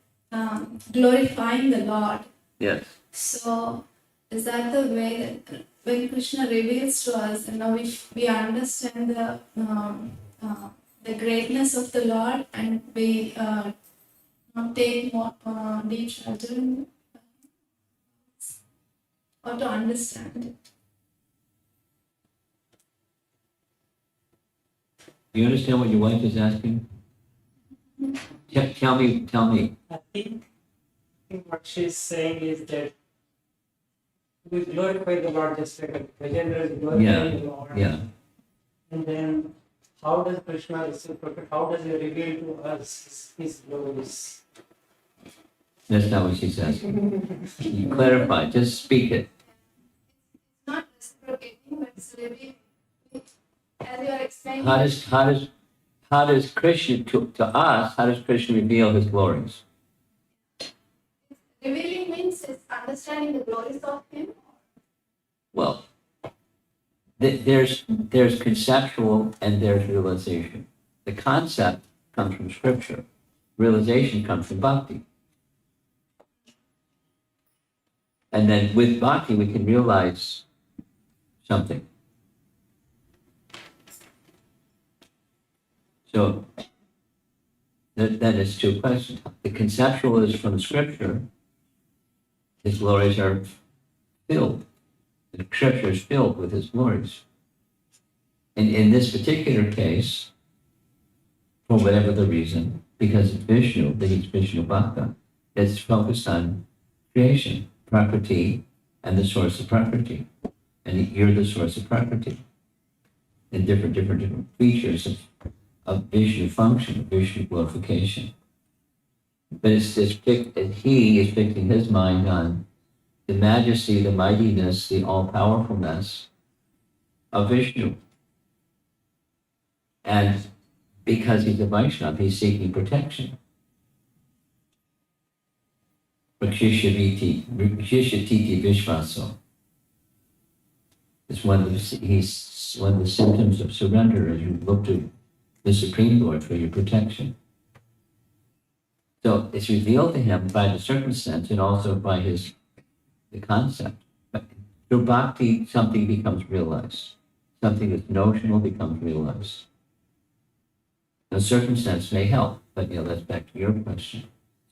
Speaker 4: glorifying the Lord.
Speaker 1: Yes.
Speaker 4: So, is that the way that when Krishna reveals to us, and now we understand the greatness of the Lord, and we take more deep shelter in, or to understand it?
Speaker 1: Do you understand what your wife is asking? Tell me.
Speaker 7: I think what she's saying is that we glorify the Lord just like Gajendra is glorifying the Lord.
Speaker 1: Yeah.
Speaker 7: And then how does Krishna reciprocate? How does he reveal to us his glories?
Speaker 1: That's not what she's asking. You clarify, just speak it.
Speaker 4: Not reciprocating, but it's revealing. As you are explaining.
Speaker 1: How does Krishna to us? How does Krishna reveal his glories?
Speaker 4: Revealing means it's understanding the glories of Him.
Speaker 1: Well, there's conceptual and there's realization. The concept comes from scripture. Realization comes from bhakti. And then with bhakti, we can realize something. So then it's two questions. The conceptual is from scripture. His glories are filled. The scripture is filled with his glories. And in this particular case, for whatever the reason, because it's Vishnu, that he's Vishnu Bhakta, it's focused on creation, Prakriti, and the source of Prakriti. And you're the source of Prakriti. And different features of Vishnu function, Vishnu glorification. But he is fixing his mind on the majesty, the mightiness, the all-powerfulness of Vishnu. And because he's a Vaishnava, he's seeking protection. Rakshishati Vishvaso. It's one of the symptoms of surrender as you look to the Supreme Lord for your protection. So it's revealed to him by the circumstance and also by the concept. But through bhakti, something becomes realized. Something that's notional becomes realized. The circumstance may help, but that's back to your question.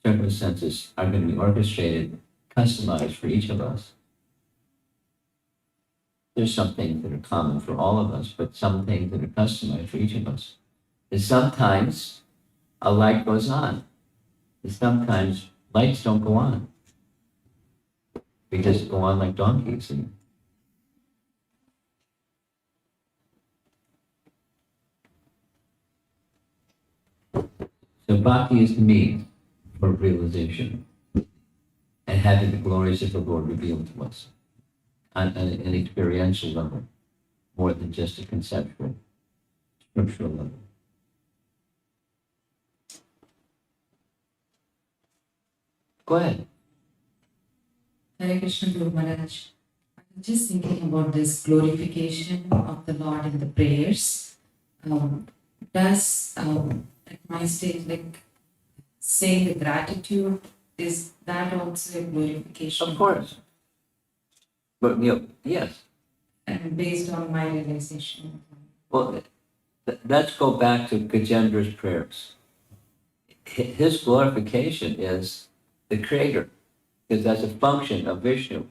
Speaker 1: Circumstances are going to be orchestrated, customized for each of us. There's some things that are common for all of us, but some things that are customized for each of us. And sometimes a light goes on, and sometimes lights don't go on. We just go on like donkeys. So bhakti is the means for realization and having the glories of the Lord revealed to us on an experiential level, more than just a conceptual, scriptural level. Go ahead.
Speaker 8: Hare Krishna Guru Maharaj. I'm just thinking about this glorification of the Lord in the prayers. Does at my stage, like saying the gratitude, is that also a glorification?
Speaker 1: Of course. But yes.
Speaker 8: And based on my realization.
Speaker 1: Well, let's go back to Gajendra's prayers. His glorification is the creator, because that's a function of Vishnu.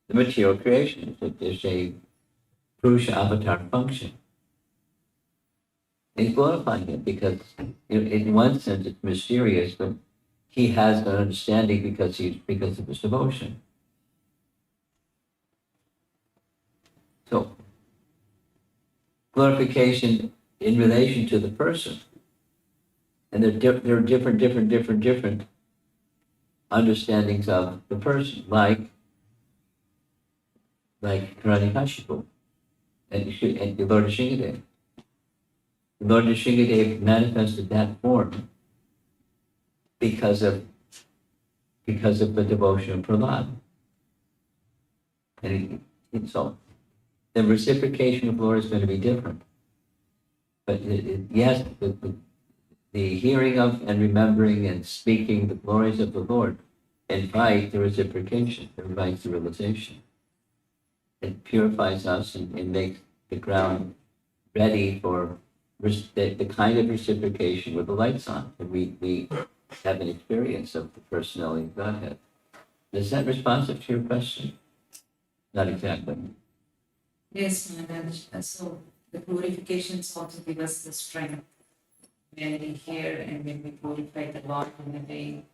Speaker 1: The material creation is a Purusha avatar function. He's glorifying him because, in one sense, it's mysterious, but he has an understanding because of his devotion. So, glorification in relation to the person, and there are different understandings of the person, like Hiranyakashipu and Lord Shingadev. Lord Shingadev manifested that form because of the devotion of Prahlad. And so the reciprocation of Lord is going to be different. But yes, the hearing of and remembering and speaking the glories of the Lord invite the reciprocation, invites the realization. It purifies us and makes the ground ready for the kind of reciprocation with the lights on. And we have an experience of the personality of Godhead. Is that responsive to your question? Not exactly.
Speaker 8: Yes, Maharaj. So the glorifications also give us the strength. When we hear and when we glorify the Lord in the way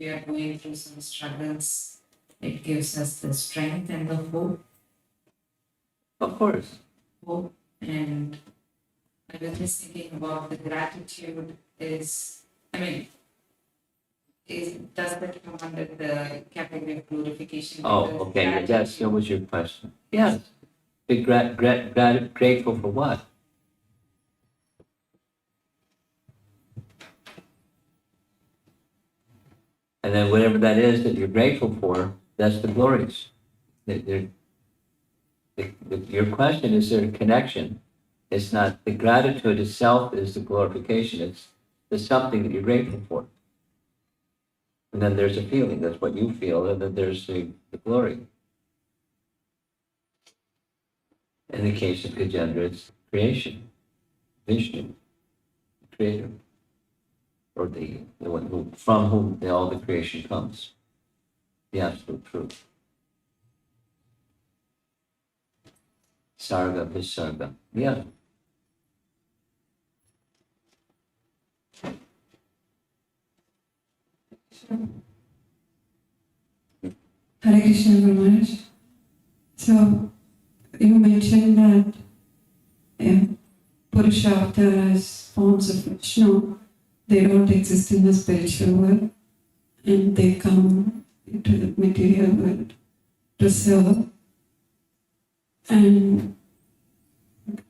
Speaker 8: we are going through some struggles, it gives us the strength and the hope.
Speaker 1: Of course.
Speaker 8: Hope. And I was just thinking about the gratitude does that come under the category of glorification?
Speaker 1: Oh,
Speaker 8: Because
Speaker 1: okay. That was your question. Yes. Be grateful for what? And then whatever that is that you're grateful for, that's the glories. Your question is there a connection? It's not the gratitude itself is the glorification. It's the something that you're grateful for. And then there's a feeling, that's what you feel, and then there's the glory. In the case of Gajendra, it's creation, Vishnu, the creator, or the one from whom all the creation comes, the absolute truth. Sarga, Visarga. Yeah.
Speaker 9: Hare Krishna, Guru Maharaj. So, you mentioned that Purusha Avataras, forms of Vishnu, they don't exist in the spiritual world and they come into the material world to serve. And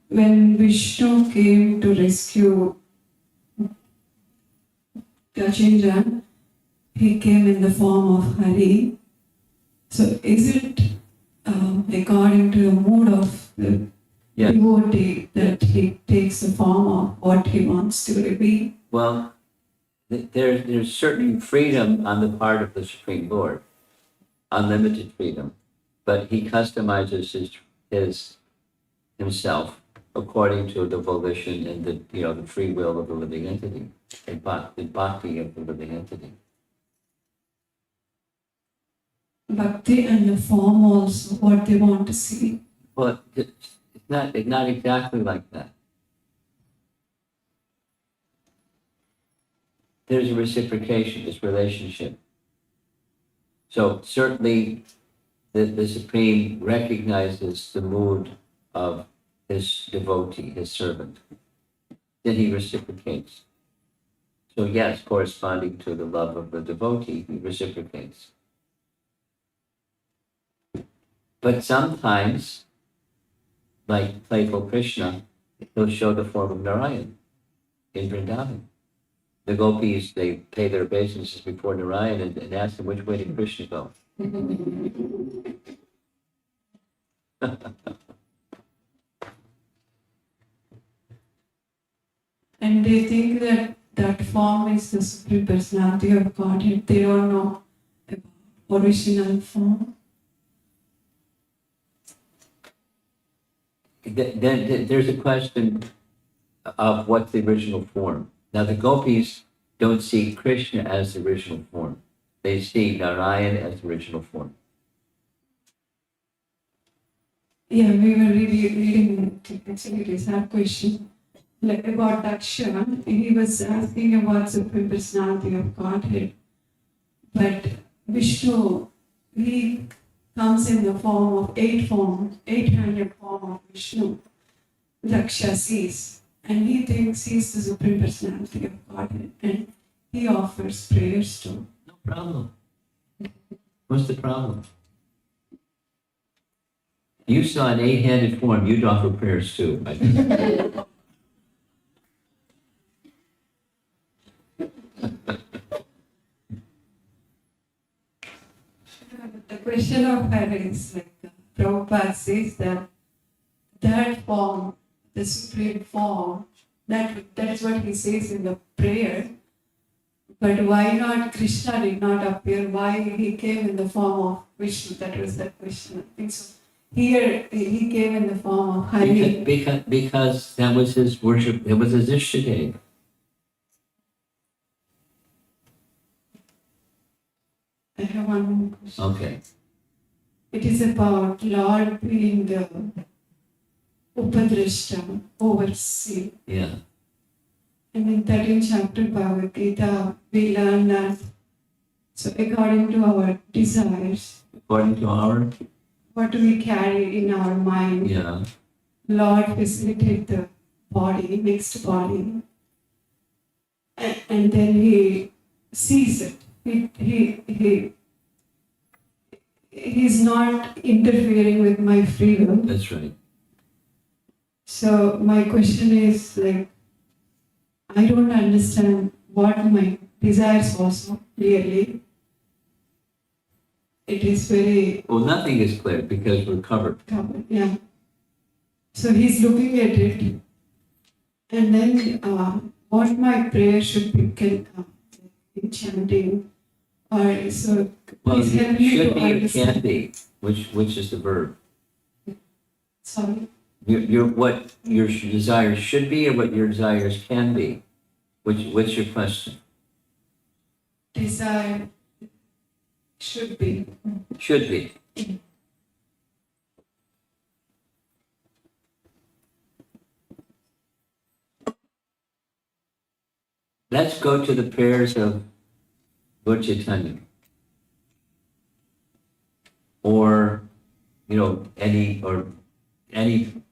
Speaker 9: when Vishnu came to rescue Gajendra, he came in the form of Hari. So is it according to the mood of the
Speaker 1: Yes.
Speaker 9: devotee that he takes the form of what he wants to be?
Speaker 1: Well, there's certain freedom on the part of the Supreme Lord, unlimited freedom, but he customizes himself according to the volition and the free will of the living entity, the bhakti of the living entity.
Speaker 9: Bhakti and the form also, what they want to see.
Speaker 1: Well, it's not exactly like that. There's a reciprocation, this relationship. So certainly the Supreme recognizes the mood of his devotee, his servant. Then he reciprocates. So yes, corresponding to the love of the devotee, he reciprocates. But sometimes, like playful Krishna, he'll show the form of Narayan in Vrindavan. The gopis, they pay their obeisances before Narayan and ask him which way did Krishna go.
Speaker 9: And they think that that form is the Supreme Personality of Godhead. They don't know about original form.
Speaker 1: Then there's a question of what's the original form. Now the gopis don't see Krishna as the original form. They see Narayan as the original form.
Speaker 9: Yeah, we were reading actually it is our question. Like about Daksha, he was asking about Supreme Personality of Godhead. But Vishnu, he comes in the form of 800 form of Vishnu. Daksha sees, and he thinks he's the Supreme Personality of Godhead, and he offers prayers to.
Speaker 1: No problem. What's the problem? You saw an 8-handed form, you'd offer prayers too. I think.
Speaker 9: The question of her is like Prabhupada says that form, the supreme form, that's what he says in the prayer. But why not Krishna did not appear? Why he came in the form of Vishnu? That was the question. I think so. Here he came in the form of Hari.
Speaker 1: Because that was his worship, it was his Ishtadev.
Speaker 9: I have one more question.
Speaker 1: Okay.
Speaker 9: It is about Lord being the Upadrashta, overseer.
Speaker 1: Yeah.
Speaker 9: And in 13th chapter Bhagavad Gita, we learn that, so according to our desires,
Speaker 1: According to our,
Speaker 9: what we carry in our mind,
Speaker 1: yeah.
Speaker 9: Lord facilitate the body, next body, and then he sees it. He's not interfering with my free will.
Speaker 1: That's right.
Speaker 9: So my question is like, I don't understand what my desires also clearly. It is very
Speaker 1: Well, nothing is clear because we're covered.
Speaker 9: covered, yeah. So he's looking at it, and then what my prayer should be chanting, or so.
Speaker 1: Well,
Speaker 9: Please help
Speaker 1: it
Speaker 9: me
Speaker 1: should
Speaker 9: to
Speaker 1: be or
Speaker 9: understand.
Speaker 1: can be, which is the verb.
Speaker 9: Sorry.
Speaker 1: What your desires should be or what your desires can be? What's your question?
Speaker 9: Desire should be.
Speaker 1: Should be. Let's go to the prayers of Lord Chaitanya, or any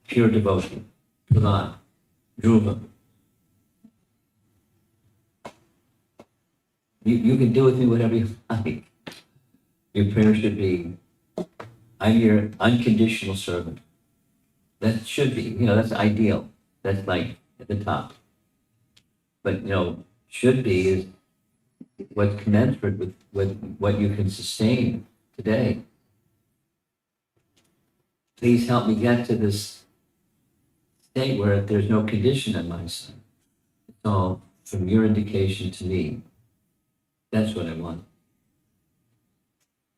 Speaker 1: pure devotee, Prahlad, Dhruva. You can do with me whatever you like. Your prayer should be, I'm your unconditional servant. That should be, that's ideal. That's like at the top. But, should be is what's commensurate with what you can sustain today. Please help me get to this state where there's no condition on my side. It's all from your indication to me. That's what I want.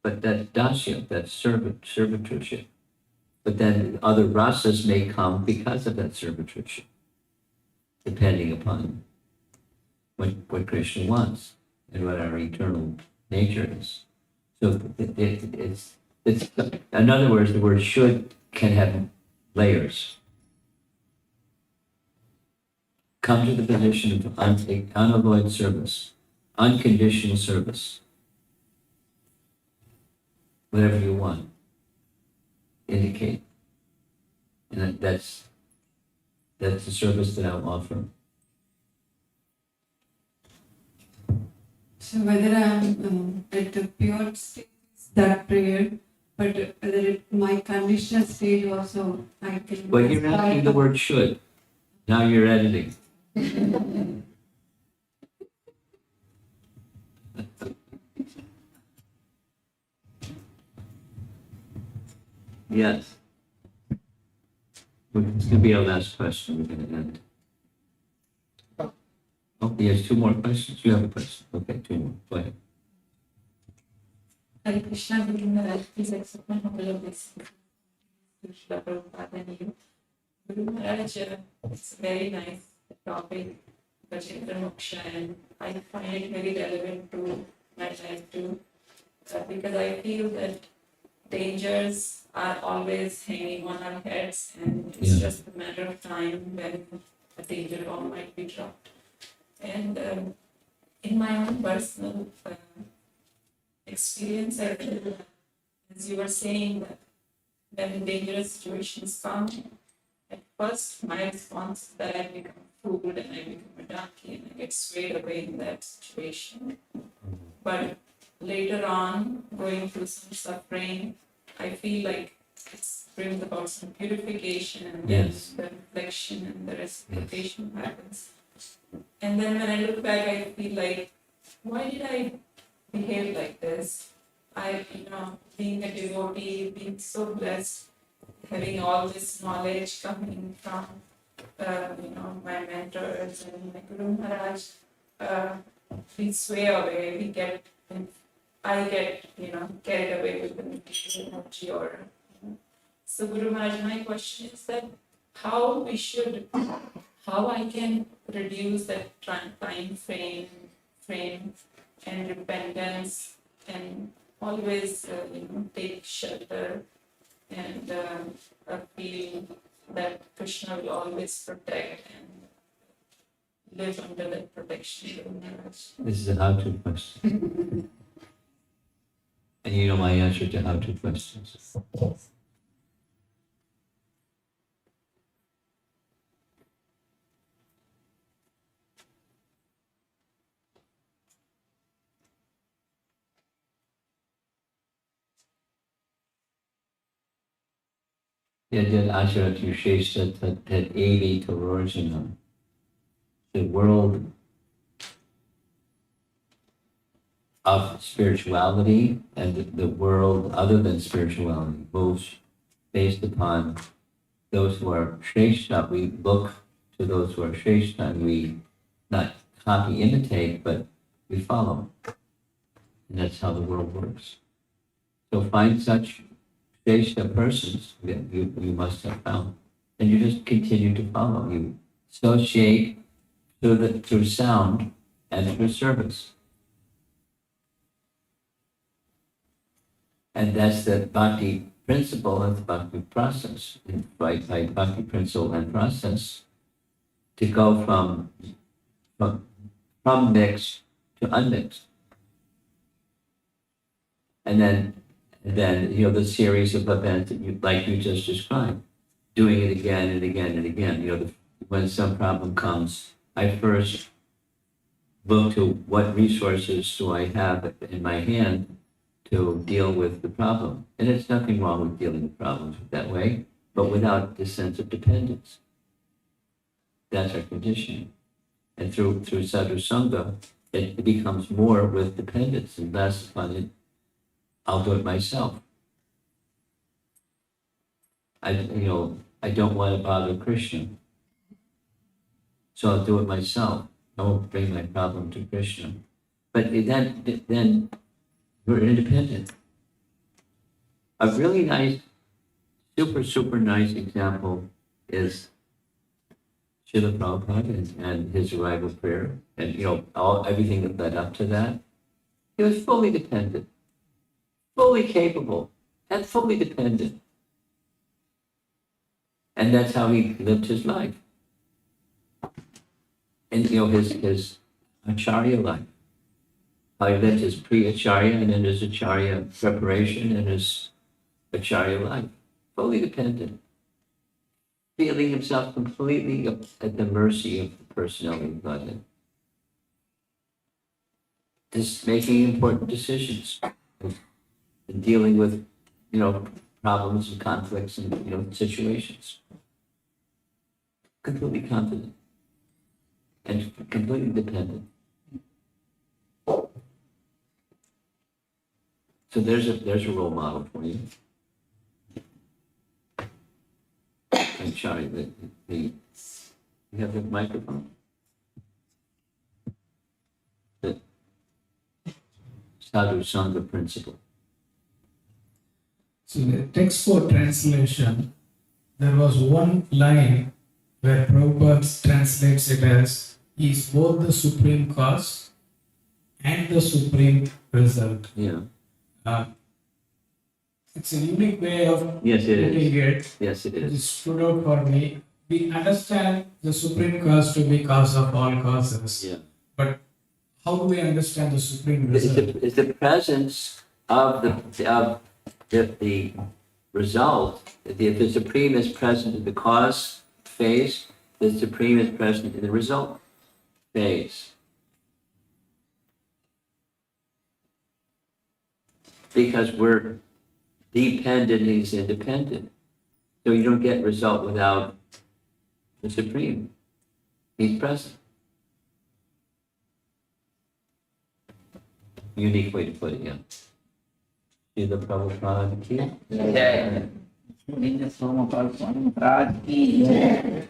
Speaker 1: But that dasya, that servitorship. But then other rasas may come because of that servitorship, depending upon what Krishna wants and what our eternal nature is. So it's in other words, the word should can have layers. Come to the position of unalloyed service, unconditional service. Whatever you want, indicate. And that's the service that I'll offer.
Speaker 9: So whether I'm at the pure state, that prayer, but whether my conditional state also, I can.
Speaker 1: But you're asking the word should. Now you're editing. Yes. It's going to be our last question. We're going to end. Oh, yes, two more questions. You have a question. Okay, two more. Go ahead.
Speaker 8: Hare Krishna, Guru Maharaj, please accept my humble obeisance. Srila Prabhupada and you. Guru Maharaj, it's a very nice topic, Gajendra Moksha, and I find it very relevant to my life too, because I feel that dangers are always hanging on our heads, and it's
Speaker 1: Yeah.
Speaker 8: just a matter of time when a danger bomb might be dropped. And in my own personal experience, I feel that, as you were saying, that when dangerous situations come, at first my response is that I become fooled and I become a donkey and I get swayed away in that situation. But later on, going through some suffering, I feel like it's brings about some purification, and then
Speaker 1: Yes.
Speaker 8: the reflection and the reciprocation happens. And then when I look back, I feel like, why did I behave like this? Being a devotee, being so blessed, having all this knowledge coming from, my mentors and my Guru Maharaj, we sway away, I get, carried away with the material energy or. So Guru Maharaj, my question is that how I can reduce that time frame and repentance and always, take shelter and feel that Krishna will always protect and live under that protection. Guru Maharaj.
Speaker 1: This is a how-to question. And you know my answer to how-to questions. Yajad Asharat Yushesha Tat Evi Tororjanam. The world of spirituality and the world other than spirituality moves based upon those who are Shrestha. We look to those who are Shrestha and we not copy, imitate, but we follow. And that's how the world works. So find such Shrestha persons that you must have found. And you just continue to follow. You associate through sound and through service. And that's the bhakti principle of the bhakti process, by bhakti principle and process, to go from mixed to unmixed. And then, you know, the series of events that you, like you just described, doing it again and again and again. You know, when some problem comes, I first look to what resources do I have in my hand to deal with the problem. And there's nothing wrong with dealing with problems that way, but without this sense of dependence. That's our conditioning. And through sadhu sangha, it becomes more with dependence and less on it. I'll do it myself. I don't want to bother Krishna, so I'll do it myself. I won't bring my problem to Krishna. But then you're independent. A really nice, super nice example is Srila Prabhupada and his arrival prayer, and everything that led up to that. He was fully dependent, fully capable, and fully dependent. And that's how he lived his life. And his acharya life. How he lived his pre-acharya and then his acharya preparation and his acharya life. Fully dependent. Feeling himself completely at the mercy of the personality of Godhead. Just making important decisions. And dealing with, problems and conflicts and, situations. Completely confident. And completely dependent. So there's a role model for you. I'm sorry, you have the microphone? The Sadhu Sangha principle.
Speaker 5: So the text for translation, there was one line where Prabhupada translates it as, he is both the supreme cause and the supreme result.
Speaker 1: Yeah.
Speaker 5: It's a unique way of
Speaker 1: Yes, it
Speaker 5: putting
Speaker 1: is.
Speaker 5: it.
Speaker 1: Yes, it
Speaker 5: It
Speaker 1: is.
Speaker 5: stood out for me. We understand the supreme cause to be cause of all causes.
Speaker 1: Yeah.
Speaker 5: But how do we understand the supreme
Speaker 1: It's
Speaker 5: result?
Speaker 1: the presence of the result. If the supreme is present in the cause phase, the supreme is present in the result phase. Because we're dependent, he's independent. So you don't get result without the supreme. He's present. Unique way to put it, yeah. Srila Prabhupada ki.
Speaker 10: Jai. Swami Prabhupada ki.